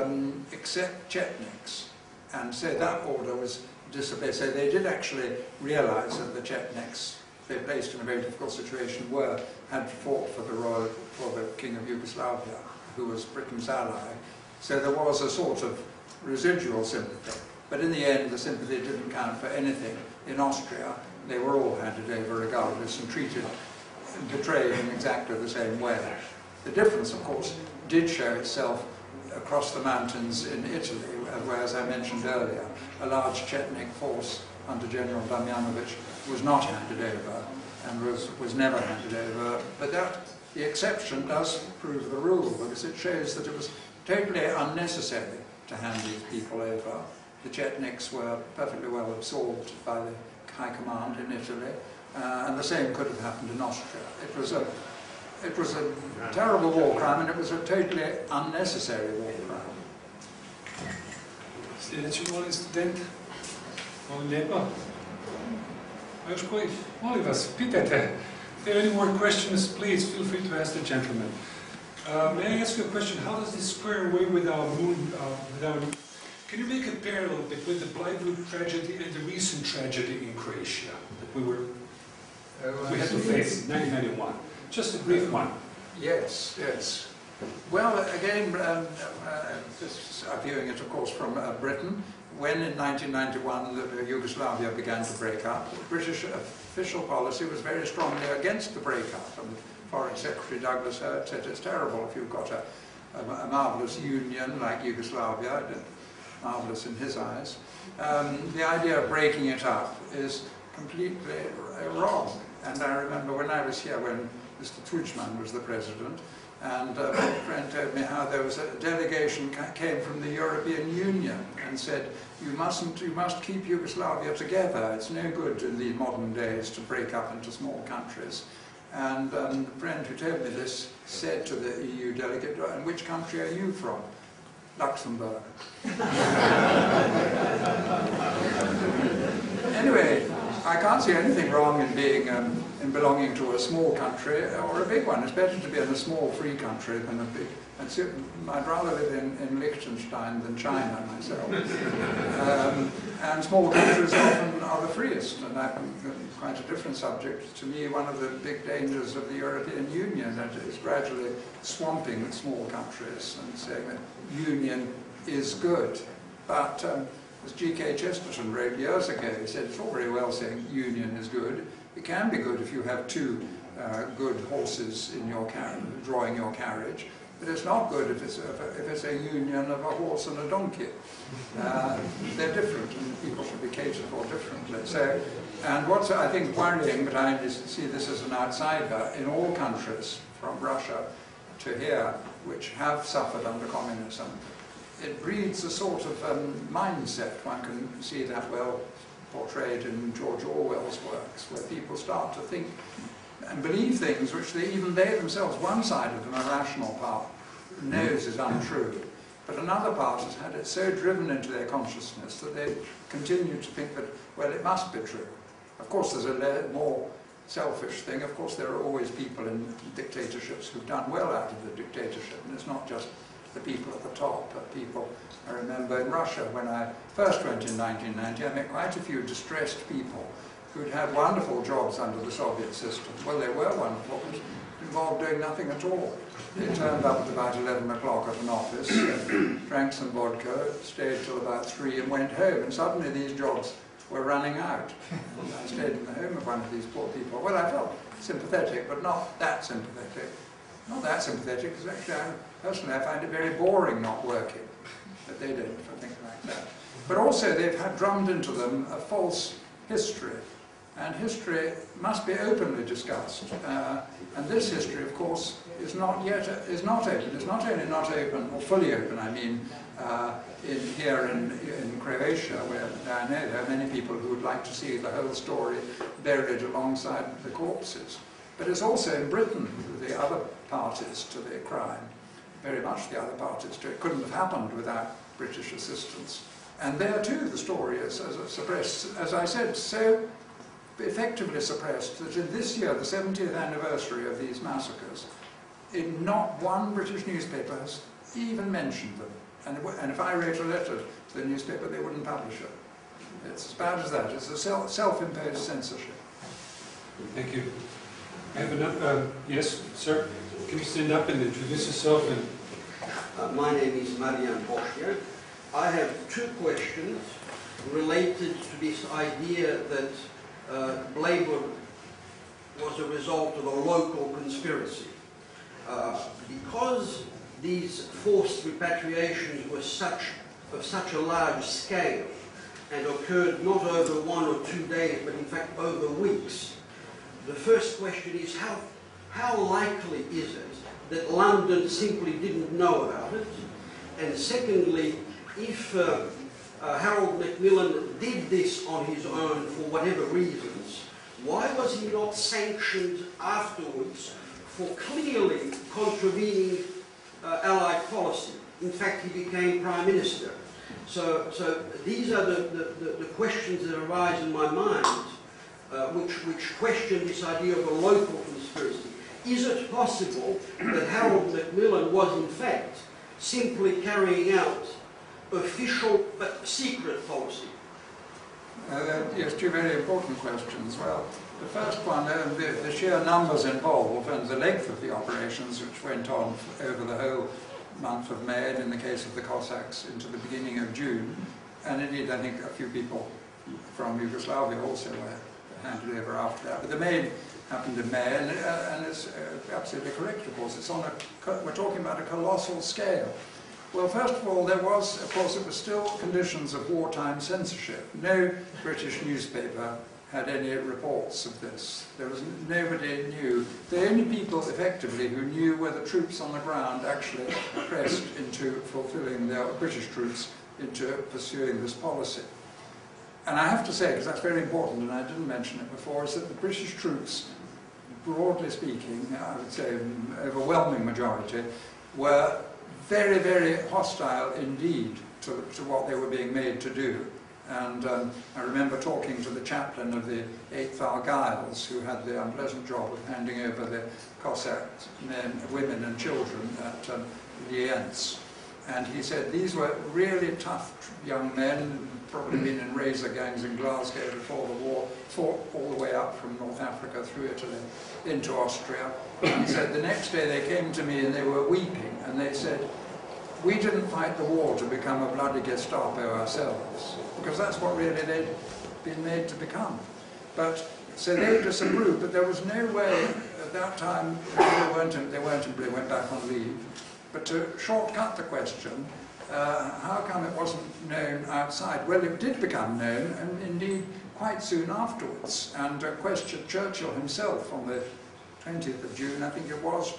accept Chetniks, and so that order was disobeyed. So they did actually realise that the Chetniks, they placed in a very difficult situation, had fought for the King of Yugoslavia, who was Britain's ally. So there was a sort of residual sympathy. But in the end, the sympathy didn't count for anything. In Austria, they were all handed over regardless and treated and portrayed in exactly the same way. The difference, of course, did show itself across the mountains in Italy, where, as I mentioned earlier, a large Chetnik force under General Damjanovic was not handed over and was never handed over. But the exception does prove the rule, because it shows that it was totally unnecessary to hand these people over. The Chetniks were perfectly well absorbed by the High Command in Italy, and the same could have happened in Austria. It was a terrible war crime, and it was a totally unnecessary war crime. Sljedeći molim student. Molim lijepo. A još koji? Molim vas, pitajte. If there are any more questions, please feel free to ask the gentleman. May I ask you a question? How does this square away with our can you make a parallel with the Bleiburg tragedy and the recent tragedy in Croatia that we had to face in 1991? Just a brief one. Yes, yes. Well, again, viewing it, of course, from Britain, when in 1991 Yugoslavia began to break up, British official policy was very strongly against the breakup. And Foreign Secretary Douglas Hurt said it's terrible if you've got a marvellous union like Yugoslavia, marvellous in his eyes. The idea of breaking it up is completely wrong. And I remember when I was here, when Mr. Tudjman was the president, and a friend told me how there was a delegation came from the European Union and said, you must keep Yugoslavia together. It's no good in the modern days to break up into small countries. And the friend who told me this said to the EU delegate, and which country are you from? Luxembourg. Anyway, I can't see anything wrong in being in belonging to a small country or a big one. It's better to be in a small, free country than a big. I'd rather live in Liechtenstein than China myself. And small countries often are the freest, and that's quite a different subject. To me, one of the big dangers of the European Union that is gradually swamping small countries and saying that union is good. But as G.K. Chesterton wrote years ago, he said, it's all very well saying union is good. It can be good if you have two good horses in your drawing your carriage, but it's not good if it's a union of a horse and a donkey. They're different, and people should be catered for differently. So, and what's I think worrying, but I see this as an outsider, in all countries from Russia to here, which have suffered under communism, it breeds a sort of mindset. One can see that well portrayed in George Orwell's works, where people start to think and believe things which even they themselves, one side of them, a rational part, knows is untrue, but another part has had it so driven into their consciousness that they continue to think that, well, it must be true. Of course, there's a more selfish thing. Of course, there are always people in dictatorships who've done well out of the dictatorship, and it's not just the people at the top, but people. I remember in Russia, when I first went in 1990, I met quite a few distressed people who'd had wonderful jobs under the Soviet system. Well, they were wonderful, but involved doing nothing at all. They turned up at about 11 o'clock at an office, drank some vodka, stayed till about 3 and went home, and suddenly these jobs were running out. I stayed in the home of one of these poor people. Well, I felt sympathetic, but not that sympathetic. Not that sympathetic, because actually, personally, I find it very boring not working. But they don't, I think, like that. But also, they've had drummed into them a false history. And history must be openly discussed. And this history, of course, is not open. It's not only not open, or fully open, I mean, here in Croatia, where I know there are many people who would like to see the whole story buried alongside the corpses. But it's also in Britain, the other parties to the crime, very much the other parties to it. It couldn't have happened without British assistance. And there too the story is suppressed, as I said, so effectively suppressed that in this year, the 70th anniversary of these massacres, in not one British newspaper has even mentioned them. And if I wrote a letter to the newspaper, they wouldn't publish it. It's as bad as that. It's a self-imposed censorship. Thank you. I have another, yes, sir? Can you stand up and introduce yourself? My name is Marian Boschia. I have two questions related to this idea that Bleiburg was a result of a local conspiracy. Because these forced repatriations were of such a large scale and occurred not over 1 or 2 days, but in fact over weeks, the first question is how likely is it that London simply didn't know about it? And secondly, if Harold Macmillan did this on his own for whatever reasons, why was he not sanctioned afterwards for clearly contravening Allied policy? In fact, he became Prime Minister. So these are the questions that arise in my mind, which question this idea of a local conspiracy. Is it possible that Harold Macmillan was in fact simply carrying out official but secret policy? Yes, two very important questions. Well, the first one, the sheer numbers involved and the length of the operations, which went on over the whole month of May, and in the case of the Cossacks into the beginning of June, and indeed I think a few people from Yugoslavia also were handed over after that. But the main happened in May, and it's absolutely correct, of course. It's on we're talking about a colossal scale. Well, first of all, there was, of course, it was still conditions of wartime censorship. No British newspaper had any reports of this. There was nobody knew. The only people, effectively, who knew were the troops on the ground actually pressed into fulfilling their British troops into pursuing this policy. And I have to say, because that's very important, and I didn't mention it before, is that the British troops, broadly speaking, I would say an overwhelming majority, were very, very hostile indeed to what they were being made to do. And I remember talking to the chaplain of the 8th Argylls, who had the unpleasant job of handing over the Cossack men, women and children at Lienz. And he said these were really tough young men, probably been in razor gangs in Glasgow before the war, fought all the way up from North Africa through Italy into Austria. And he said the next day they came to me and they were weeping, and they said, we didn't fight the war to become a bloody Gestapo ourselves, because that's what really they'd been made to become. But so they disapproved, but there was no way at that time, they went back on leave. But to shortcut the question, how come it wasn't known outside? Well, it did become known, and indeed quite soon afterwards, and questioned Churchill himself on the 20th of June, I think it was,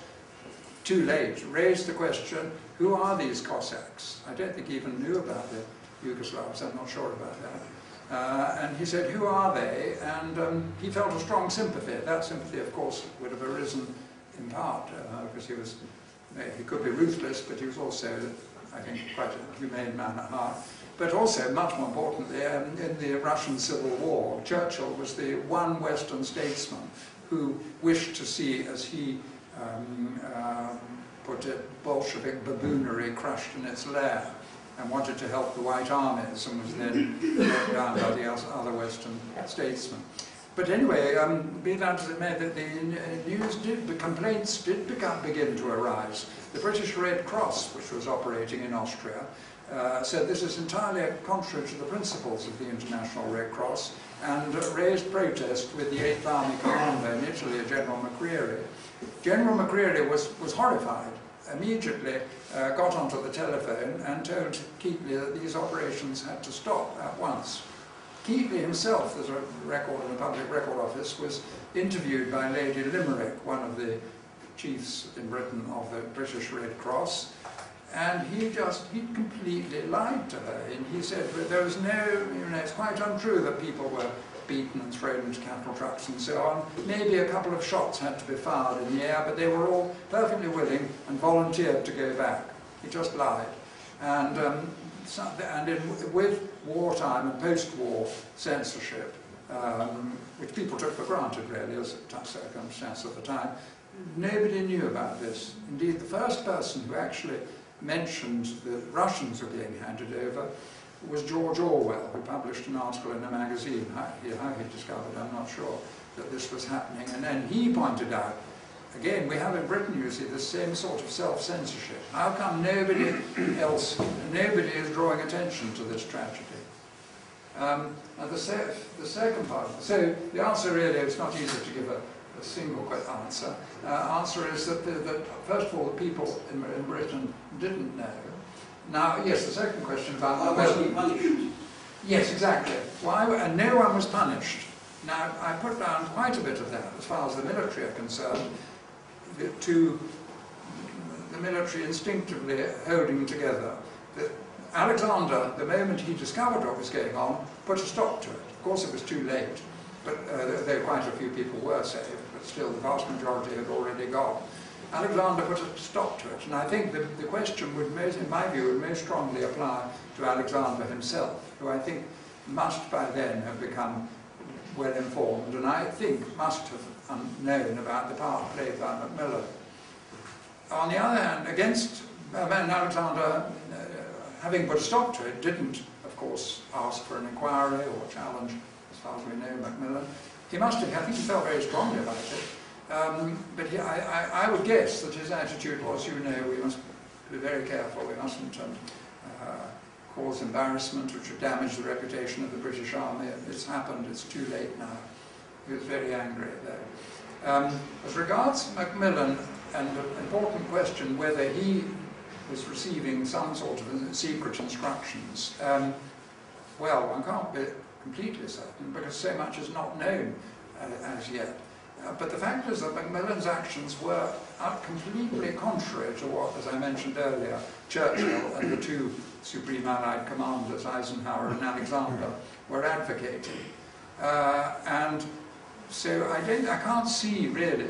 too late, raised the question, who are these Cossacks? I don't think he even knew about the Yugoslavs, I'm not sure about that. And he said, who are they? And he felt a strong sympathy. That sympathy, of course, would have arisen in part, because he could be ruthless, but he was also, I think, quite a humane man at heart. But also, much more importantly, in the Russian Civil War, Churchill was the one Western statesman who wished to see, as he put it, Bolshevik baboonery crushed in its lair, and wanted to help the White Armies, and was then let down by the other Western statesmen. But anyway, be that as it may, the complaints did begin to arise. The British Red Cross, which was operating in Austria, said this is entirely contrary to the principles of the International Red Cross, and raised protest with the 8th Army Commander in Italy, General McCreary. General McCreary was horrified, immediately got onto the telephone and told Keatley that these operations had to stop at once. Keatley himself, there's a record in the Public Record Office, was interviewed by Lady Limerick, one of the chiefs in Britain of the British Red Cross, and he completely lied to her. And he said that there was no, it's quite untrue that people were beaten and thrown into cattle trucks and so on. Maybe a couple of shots had to be fired in the air, but they were all perfectly willing and volunteered to go back. He just lied. And with wartime and post-war censorship, which people took for granted really as a circumstance at the time, nobody knew about this. Indeed, the first person who actually mentioned the Russians were being handed over was George Orwell, who published an article in a magazine. How he discovered, I'm not sure, that this was happening. And then he pointed out, again, we have in Britain, you see, the same sort of self-censorship. How come nobody is drawing attention to this tragedy? And the second part, so the answer really, it's not easy to give a single quick answer. Answer is that, first of all, the people in Britain didn't know. Now, yes, the second question about... Why was he punished? Yes, exactly. Why? And no one was punished. Now, I put down quite a bit of that, as far as the military are concerned, to the military instinctively holding together. Alexander, the moment he discovered what was going on, put a stop to it. Of course, it was too late, but though quite a few people were saved, but still the vast majority had already gone. Alexander put a stop to it, and I think the question would, in my view, would most strongly apply to Alexander himself, who I think must by then have become well informed, and I think must have known about the part played by Macmillan. On the other hand, Alexander, having put a stop to it, didn't, of course, ask for an inquiry or challenge, as far as we know, Macmillan. He must have, I think he felt very strongly about it. But I would guess that his attitude was, we must be very careful, we mustn't cause embarrassment which would damage the reputation of the British Army. It's happened, it's too late now. He was very angry though. As regards Macmillan, and an important question whether he was receiving some sort of secret instructions, well, one can't be completely certain because so much is not known as yet. But the fact is that Macmillan's actions were completely contrary to what, as I mentioned earlier, Churchill and the two Supreme Allied commanders, Eisenhower and Alexander, were advocating. And so I can't see really,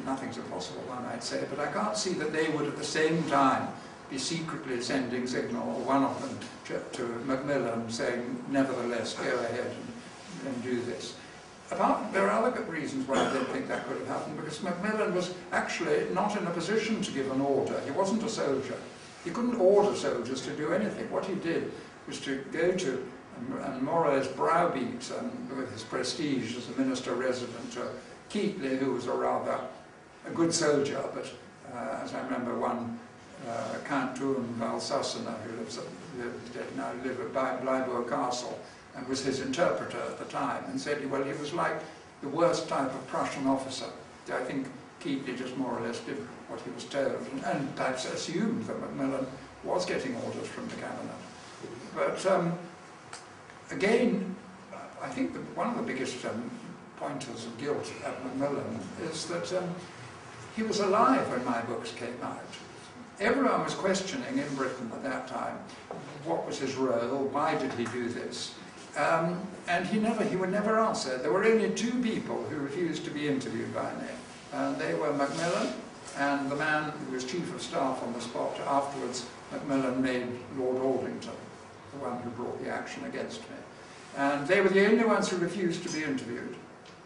nothing's impossible one might say, but I can't see that they would at the same time be secretly sending signal, or one of them to Macmillan saying, nevertheless, go ahead and do this. There are other good reasons why I don't think that could have happened, because Macmillan was actually not in a position to give an order. He wasn't a soldier. He couldn't order soldiers to do anything. What he did was to go to and more or less browbeat with his prestige as a minister-resident to Keatley, who was a good soldier, but as I remember one Count Thun Valsassana, who now live at Bleiburg Castle, and was his interpreter at the time, and said, well, he was like the worst type of Prussian officer. I think Keatley just more or less did what he was told, and perhaps assumed that Macmillan was getting orders from the cabinet. But again, I think that one of the biggest pointers of guilt at Macmillan is that he was alive when my books came out. Everyone was questioning in Britain at that time, what was his role, why did he do this? And he would never answer. There were only two people who refused to be interviewed by me. And they were Macmillan and the man who was chief of staff on the spot. Afterwards, Macmillan made Lord Aldington, the one who brought the action against me. And they were the only ones who refused to be interviewed.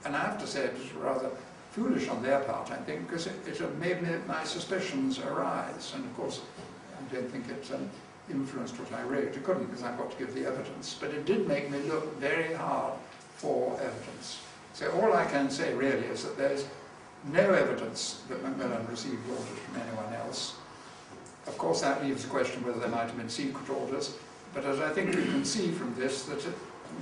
And I have to say it was rather foolish on their part, I think, because it made my suspicions arise. And of course, I don't think it influenced what I wrote. It couldn't, because I've got to give the evidence. But it did make me look very hard for evidence. So all I can say really is that there's no evidence that Macmillan received orders from anyone else. Of course, that leaves the question whether there might have been secret orders. But as I think you can see from this, that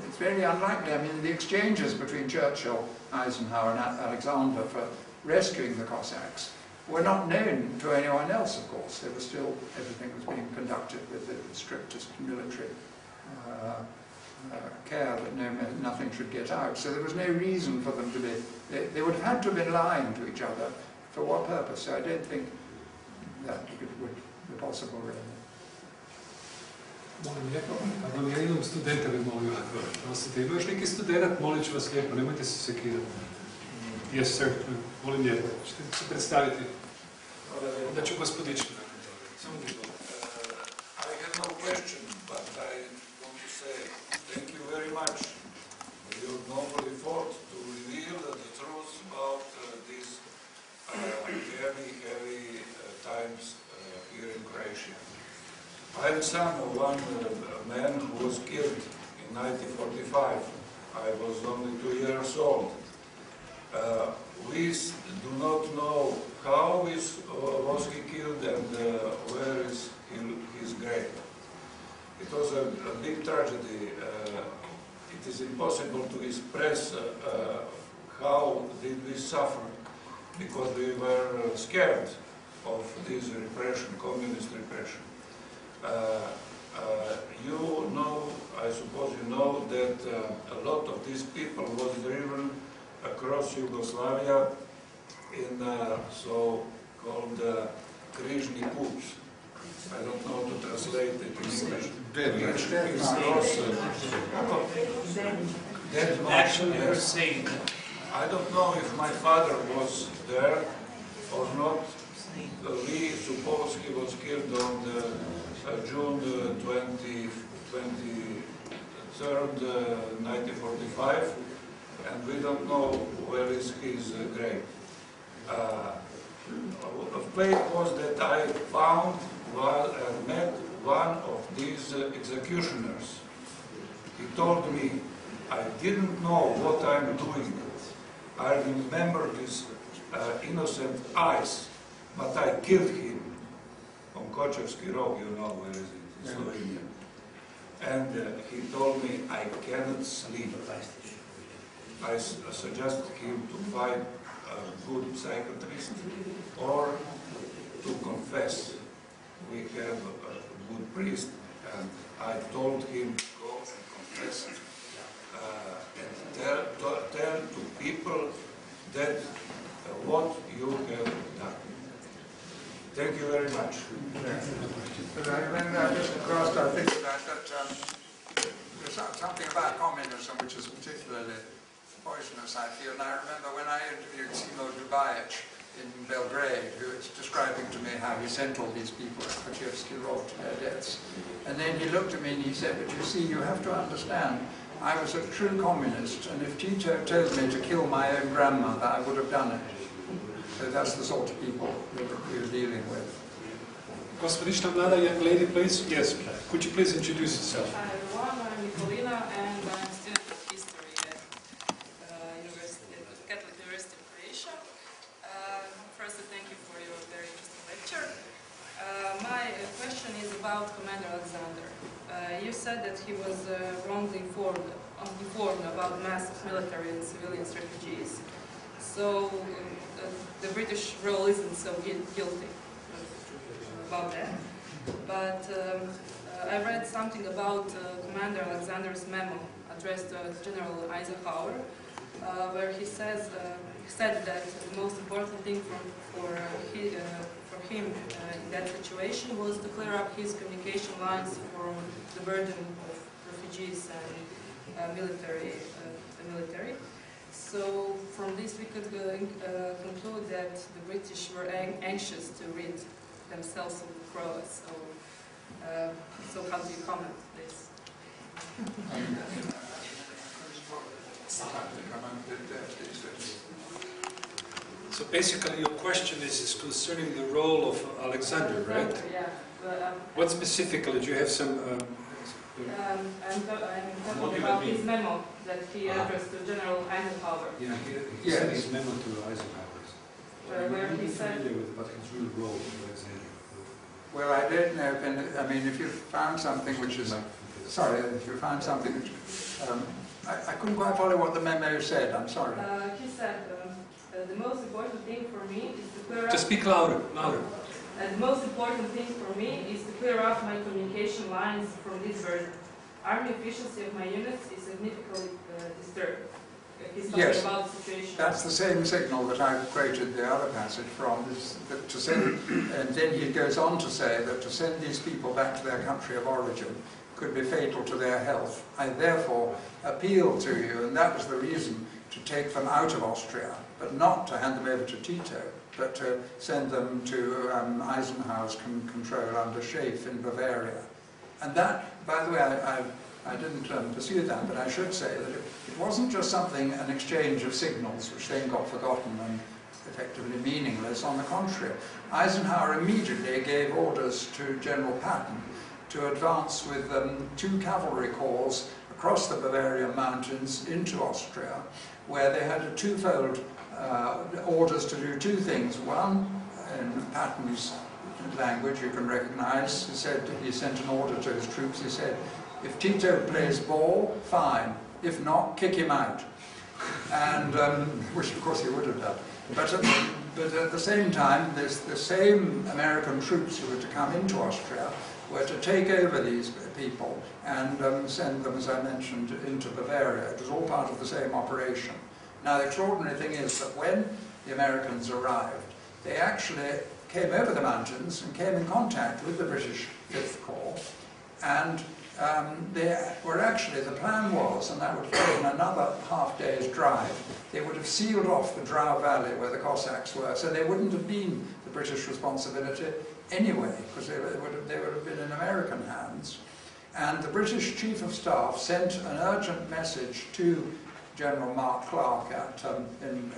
it's very unlikely. I mean, the exchanges between Churchill, Eisenhower and Alexander for rescuing the Cossacks were not known to anyone else, of course. They were still, everything was being conducted with the strictest military care that nothing should get out. So there was no reason for them to be, they would have had to have been lying to each other. For what purpose? So I don't think that would be possible, really. Molim lijepo, pardon, ja imam studenta bi molio ako prosite. Ima još neki student, molit ću vas lijepo, nemojte se sekirati. Yes, sir, molim lijepo, ćete se predstaviti. Onda ću gospodičku nakon toga. Samo da I have no question, but I want to say thank you very much for your noble effort to reveal the truth about these heavy times here in Croatia. I am son of one man who was killed in 1945. I was only 2 years old. We do not know how was he killed and where is his grave. It was a big tragedy. It is impossible to express how did we suffer, because we were scared of this repression, communist repression. You know, I suppose you know that a lot of these people was driven across Yugoslavia in so-called Križni put. I don't know how to translate it in English. Dead march, yes. I don't know if my father was there or not. We suppose he was killed on the June 23rd, 1945, and we don't know where is his grave. A fate was that I found and met one of these executioners. He told me, I didn't know what I'm doing. I remember his innocent eyes, but I killed him. On Kočevski Rog, you know where is it, in Slovenia. And he told me, I cannot sleep. I suggested him to find a good psychiatrist or to confess. We have a good priest, and I told him, go and confess and tell to people that what you have done. Thank you very much. But I remember just across, I think about that there's something about communism which is particularly poisonous, I feel. And I remember when I interviewed Simo Dubajic in Belgrade, who was describing to me how he sent all these people at Kočevski Rog to their deaths. And then he looked at me and he said, but you see, you have to understand, I was a true communist, and if Tito told me to kill my own grandmother, I would have done it. So that's the sort of people we're dealing with. Gospodična mlada young lady, please. Yes, could you please introduce yourself? Hi everyone, I'm Nikolina and I'm a student of history at Catholic University of Croatia. First, thank you for your very interesting lecture. said that he was wrongly informed about mass of military and civilian refugees. So the British role isn't so guilty about that. But I read something about Commander Alexander's memo addressed to General Eisenhower, where he said that the most important thing for him in that situation was to clear up his communication lines from the burden of refugees and the military. So from this we could conclude that the British were anxious to rid themselves of the Croats. So how do you comment this? So basically your question is concerning the role of Alexander, right? Yeah. What specifically? Do you have some... I'm talking about his memo that he addressed to General Eisenhower. Yeah, he sent his memo to Eisenhower. Where he said... What his real role of Alexander. Well, I don't know if, I mean, if you found something which is... Sorry, if you found something which... I couldn't quite follow what the memo said, I'm sorry. He said, the most important thing for me is to clear up... Just speak louder, louder. The most important thing for me is to clear up my communication lines from this burden. Army efficiency of my units is significantly disturbed. He's talking about the situation. That's the same signal that I quoted the other passage from, is that to send, and then he goes on to say that to send these people back to their country of origin could be fatal to their health. I therefore appeal to you, and that was the reason, to take them out of Austria, but not to hand them over to Tito, but to send them to Eisenhower's control under Schaeff in Bavaria. And that, by the way, I didn't pursue that, but I should say that it wasn't just something, an exchange of signals, which then got forgotten and effectively meaningless. On the contrary, Eisenhower immediately gave orders to General Patton to advance with 2 cavalry corps across the Bavarian mountains into Austria, where they had a twofold orders to do 2 things. One, in Patton's language you can recognize, he said, he sent an order to his troops, he said, if Tito plays ball, fine. If not, kick him out. And, which of course he would have done. But at the same time, the same American troops who were to come into Austria were to take over these people and send them, as I mentioned, into Bavaria. It was all part of the same operation. Now, the extraordinary thing is that when the Americans arrived, they actually came over the mountains and came in contact with the British 5th Corps, and they were actually, the plan was, and that would have taken another half-day's drive, they would have sealed off the Drau Valley where the Cossacks were, so they wouldn't have been the British responsibility anyway, because they would have been in American hands. And the British Chief of Staff sent an urgent message to General Mark Clark in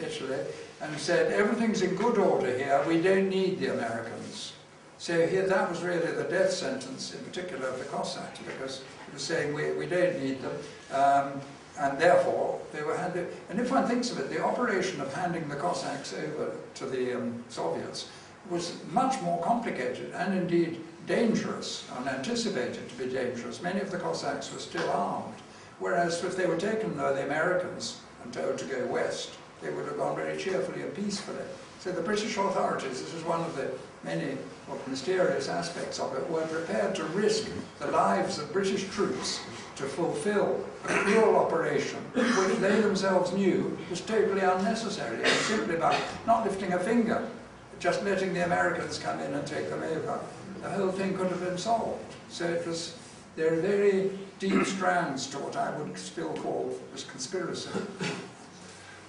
Italy, and said, everything's in good order here, we don't need the Americans. So here, that was really the death sentence, in particular of the Cossacks, because it was saying we don't need them, and therefore they were handed. And if one thinks of it, the operation of handing the Cossacks over to the Soviets was much more complicated and indeed dangerous, and anticipated to be dangerous. Many of the Cossacks were still armed, whereas if they were taken by the Americans and told to go west, they would have gone very cheerfully and peacefully. So the British authorities, this is one of the many mysterious aspects of it, were prepared to risk the lives of British troops to fulfill a cruel operation which they themselves knew was totally unnecessary, and simply by not lifting a finger, just letting the Americans come in and take them over, the whole thing could have been solved. So it was, there are very deep strands to what I would still call this conspiracy.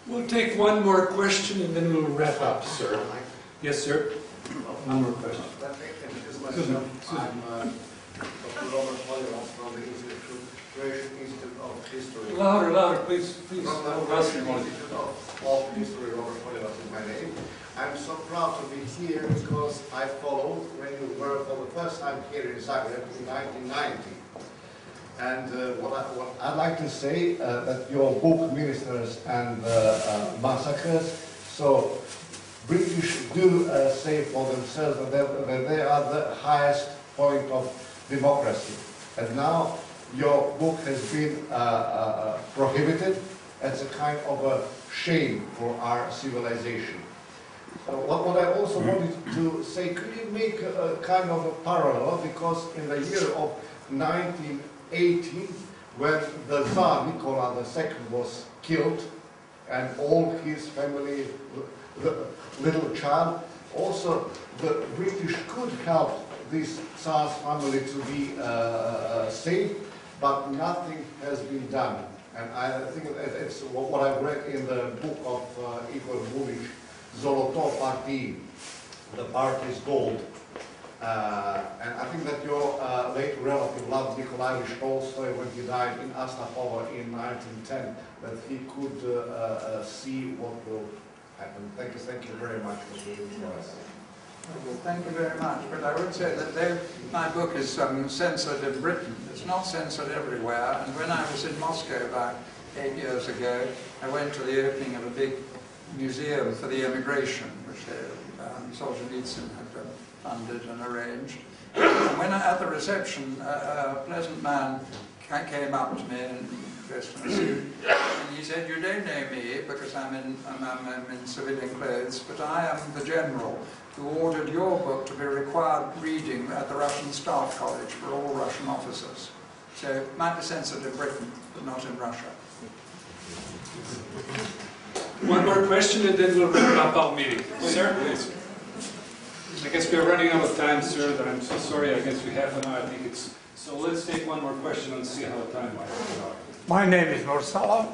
We'll take one more question and then we'll wrap up, sir. Yes, sir. One more question. I'm Dr. Robert Hollywood from the Institute of History. Louder, louder, please. From the Institute of History, Robert Hollywood is my name. I'm so proud to be here because I followed when you were for the first time here in Zagreb in 1990. And what I'd like to say that your book, Ministers and Massacres, so British do say for themselves that they are the highest point of democracy. And now your book has been prohibited as a kind of a shame for our civilization. What I also wanted to say, could you make a kind of a parallel, because in the year of 1918, when the Tsar Nikolai II was killed, and all his family, the little child, also the British could help this Tsar's family to be saved, but nothing has been done. And I think it's what I've read in the book of Igor Bulic, Zoloto Party, the party's gold. And I think that your late relative, Grof Nikolai Tolstoy, when he died in Astapova in 1910, that he could see what will happen. Thank you very much for doing this. Well, thank you very much. But I would say that though my book is censored in Britain, it's not censored everywhere. And when I was in Moscow about 8 years ago, I went to the opening of a big museum for the emigration, which Solzhenitsyn had funded and arranged. And when at the reception, a pleasant man came up to me and dressed in a suit, and he said, "You don't know me because I'm in civilian clothes, but I am the general who ordered your book to be required reading at the Russian Staff College for all Russian officers." So it might be censored in Britain, but not in Russia. One more question and then we'll wrap up our meeting. Sir, please. I guess we're running out of time, sir, but I'm so sorry. I guess we have an hour. I think it's... So let's take one more question and see how the time might go. My name is Mursala.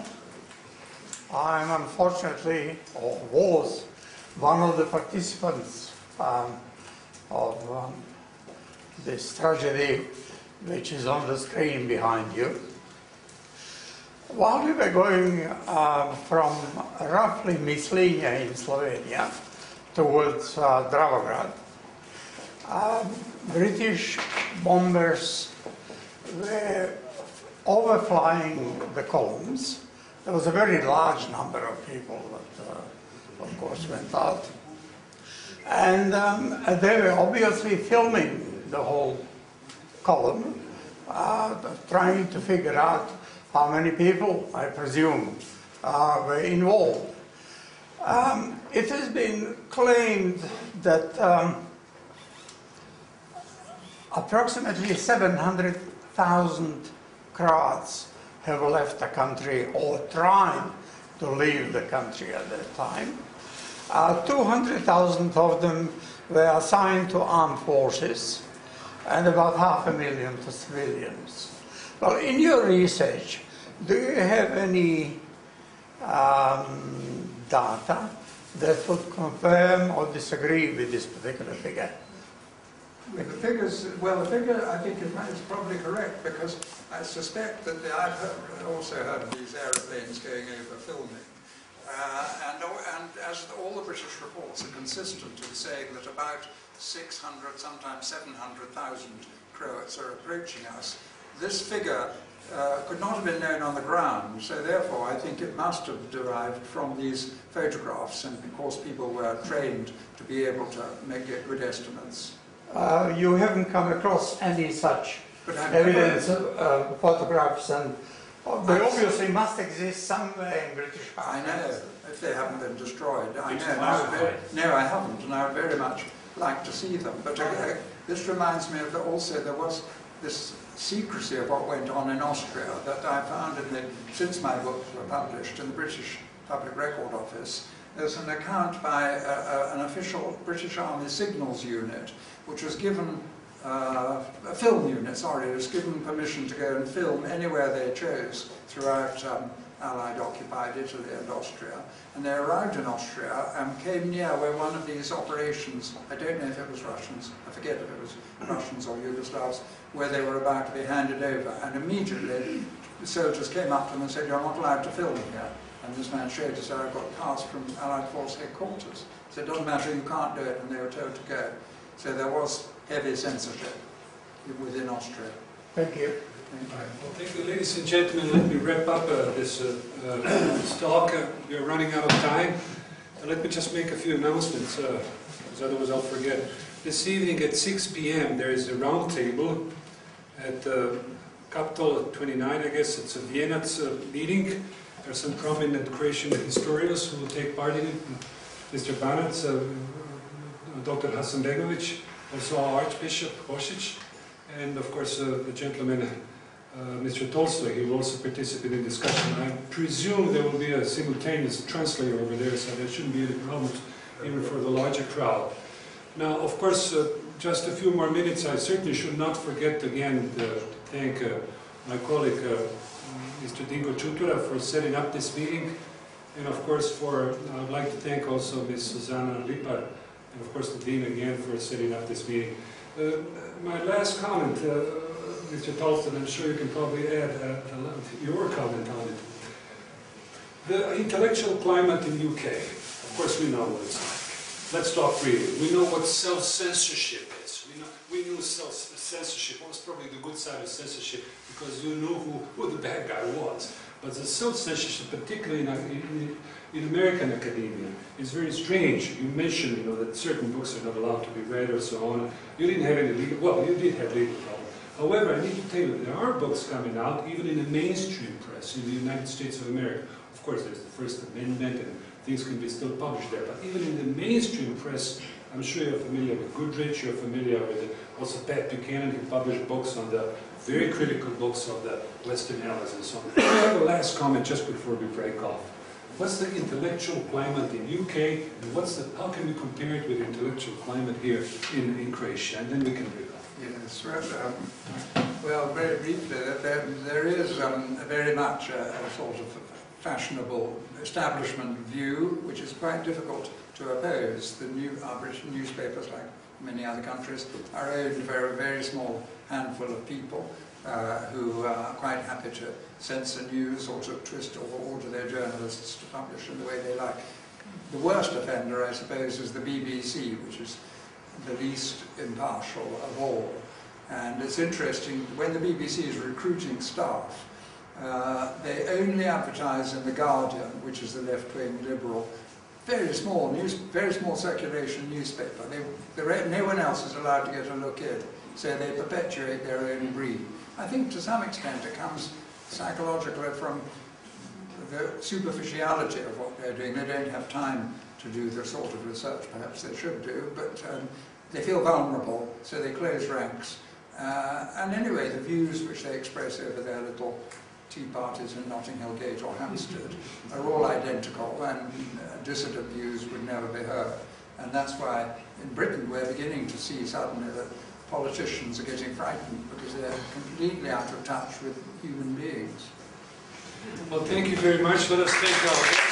I'm unfortunately, or was, one of the participants of this tragedy which is on the screen behind you. While we were going from roughly Mislinja in Slovenia towards Dravograd, British bombers were overflying the columns. There was a very large number of people that, of course, went out. And they were obviously filming the whole column, trying to figure out how many people, I presume, were involved. It has been claimed that approximately 700,000 Croats have left the country or tried to leave the country at that time. 200,000 of them were assigned to armed forces and about 500,000 to civilians. Well, in your research, do you have any data that would confirm or disagree with this particular figure? With the figures, well, the figure I think is probably correct, because I suspect that I've also heard of these aeroplanes going over filming. And as all the British reports are consistent in saying that about 600, sometimes 700,000 Croats are approaching us, this figure could not have been known on the ground, so therefore I think it must have derived from these photographs, and of course people were trained to be able to get good estimates. You haven't come across any such evidence, photographs, and they obviously must exist somewhere in British Isles. I know, if they haven't been destroyed. I know. No, I haven't, and I would very much like to see them. But this reminds me of also there was this secrecy of what went on in Austria that I found since my books were published in the British Public Record Office. There's an account by an official British Army signals unit, which was given, a film unit, sorry, was given permission to go and film anywhere they chose throughout Allied occupied Italy and Austria. And they arrived in Austria and came near where one of these operations, I don't know if it was Russians, I forget if it was Russians or Yugoslavs, where they were about to be handed over. And immediately the soldiers came up to them and said, "You're not allowed to film here." And this man showed us, I got passed from Allied Force headquarters. So it doesn't matter, you can't do it, and they were told to go. So there was heavy censorship within Austria. Thank you. Well, thank you, ladies and gentlemen. Let me wrap up this talk. We're running out of time. Let me just make a few announcements, because otherwise I'll forget. This evening at 6 p.m. there is a round table, at Capital 29, I guess. It's a Vienna meeting. There are some prominent Croatian historians who will take part in it. Mr. Banac, Dr. Hasanbegovic, also our Archbishop Bosic, and of course the gentleman, Mr. Tolstoy. He will also participate in discussion. I presume there will be a simultaneous translator over there, so there shouldn't be any problems even for the larger crowd. Now, of course, just a few more minutes. I certainly should not forget again to thank my colleague, Mr. Dinko Čutura, for setting up this meeting. And of course, I would like to thank also Ms. Susanna Lipar, and of course the Dean again for setting up this meeting. My last comment, Mr. Tolstoy, I'm sure you can probably add your comment on it. The intellectual climate in the UK, of course we know what it's like. Let's talk freely. We know what self-censorship is. We knew self-censorship was probably the good side of censorship because you knew who the bad guy was. But the self-censorship, particularly in American academia, is very strange. You mentioned, that certain books are not allowed to be read or so on. You didn't have any legal, well, you did have legal problems. However, I need to tell you, there are books coming out, even in the mainstream press in the United States of America. Of course, there's the First Amendment, and things can be still published there. But even in the mainstream press, I'm sure you're familiar with Goodrich, you're familiar with also Pat Buchanan, who published books on the very critical books of the Western Allies and so on. I have a last comment just before we break off. What's the intellectual climate in UK, and how can we compare it with the intellectual climate here in Croatia? And then we can break off. Yes, well, very briefly, there is very much a sort of fashionable establishment view, which is quite difficult to oppose. Our British newspapers, like many other countries, are owned by a very small handful of people who are quite happy to censor news or to twist or order their journalists to publish in the way they like. The worst offender, I suppose, is the BBC, which is the least impartial of all. And it's interesting, when the BBC is recruiting staff, they only advertise in The Guardian, which is the left-wing liberal, very small circulation newspaper. No one else is allowed to get a look in, so they perpetuate their own breed. I think to some extent it comes psychologically from the superficiality of what they're doing. They don't have time to do the sort of research perhaps they should do, but they feel vulnerable, so they close ranks. And anyway, the views which they express over their little tea parties in Notting Hill Gate or Hampstead are all identical, and dissident views would never be heard. And that's why in Britain we're beginning to see suddenly that politicians are getting frightened because they're completely out of touch with human beings. Well, thank you very much. Let us thank our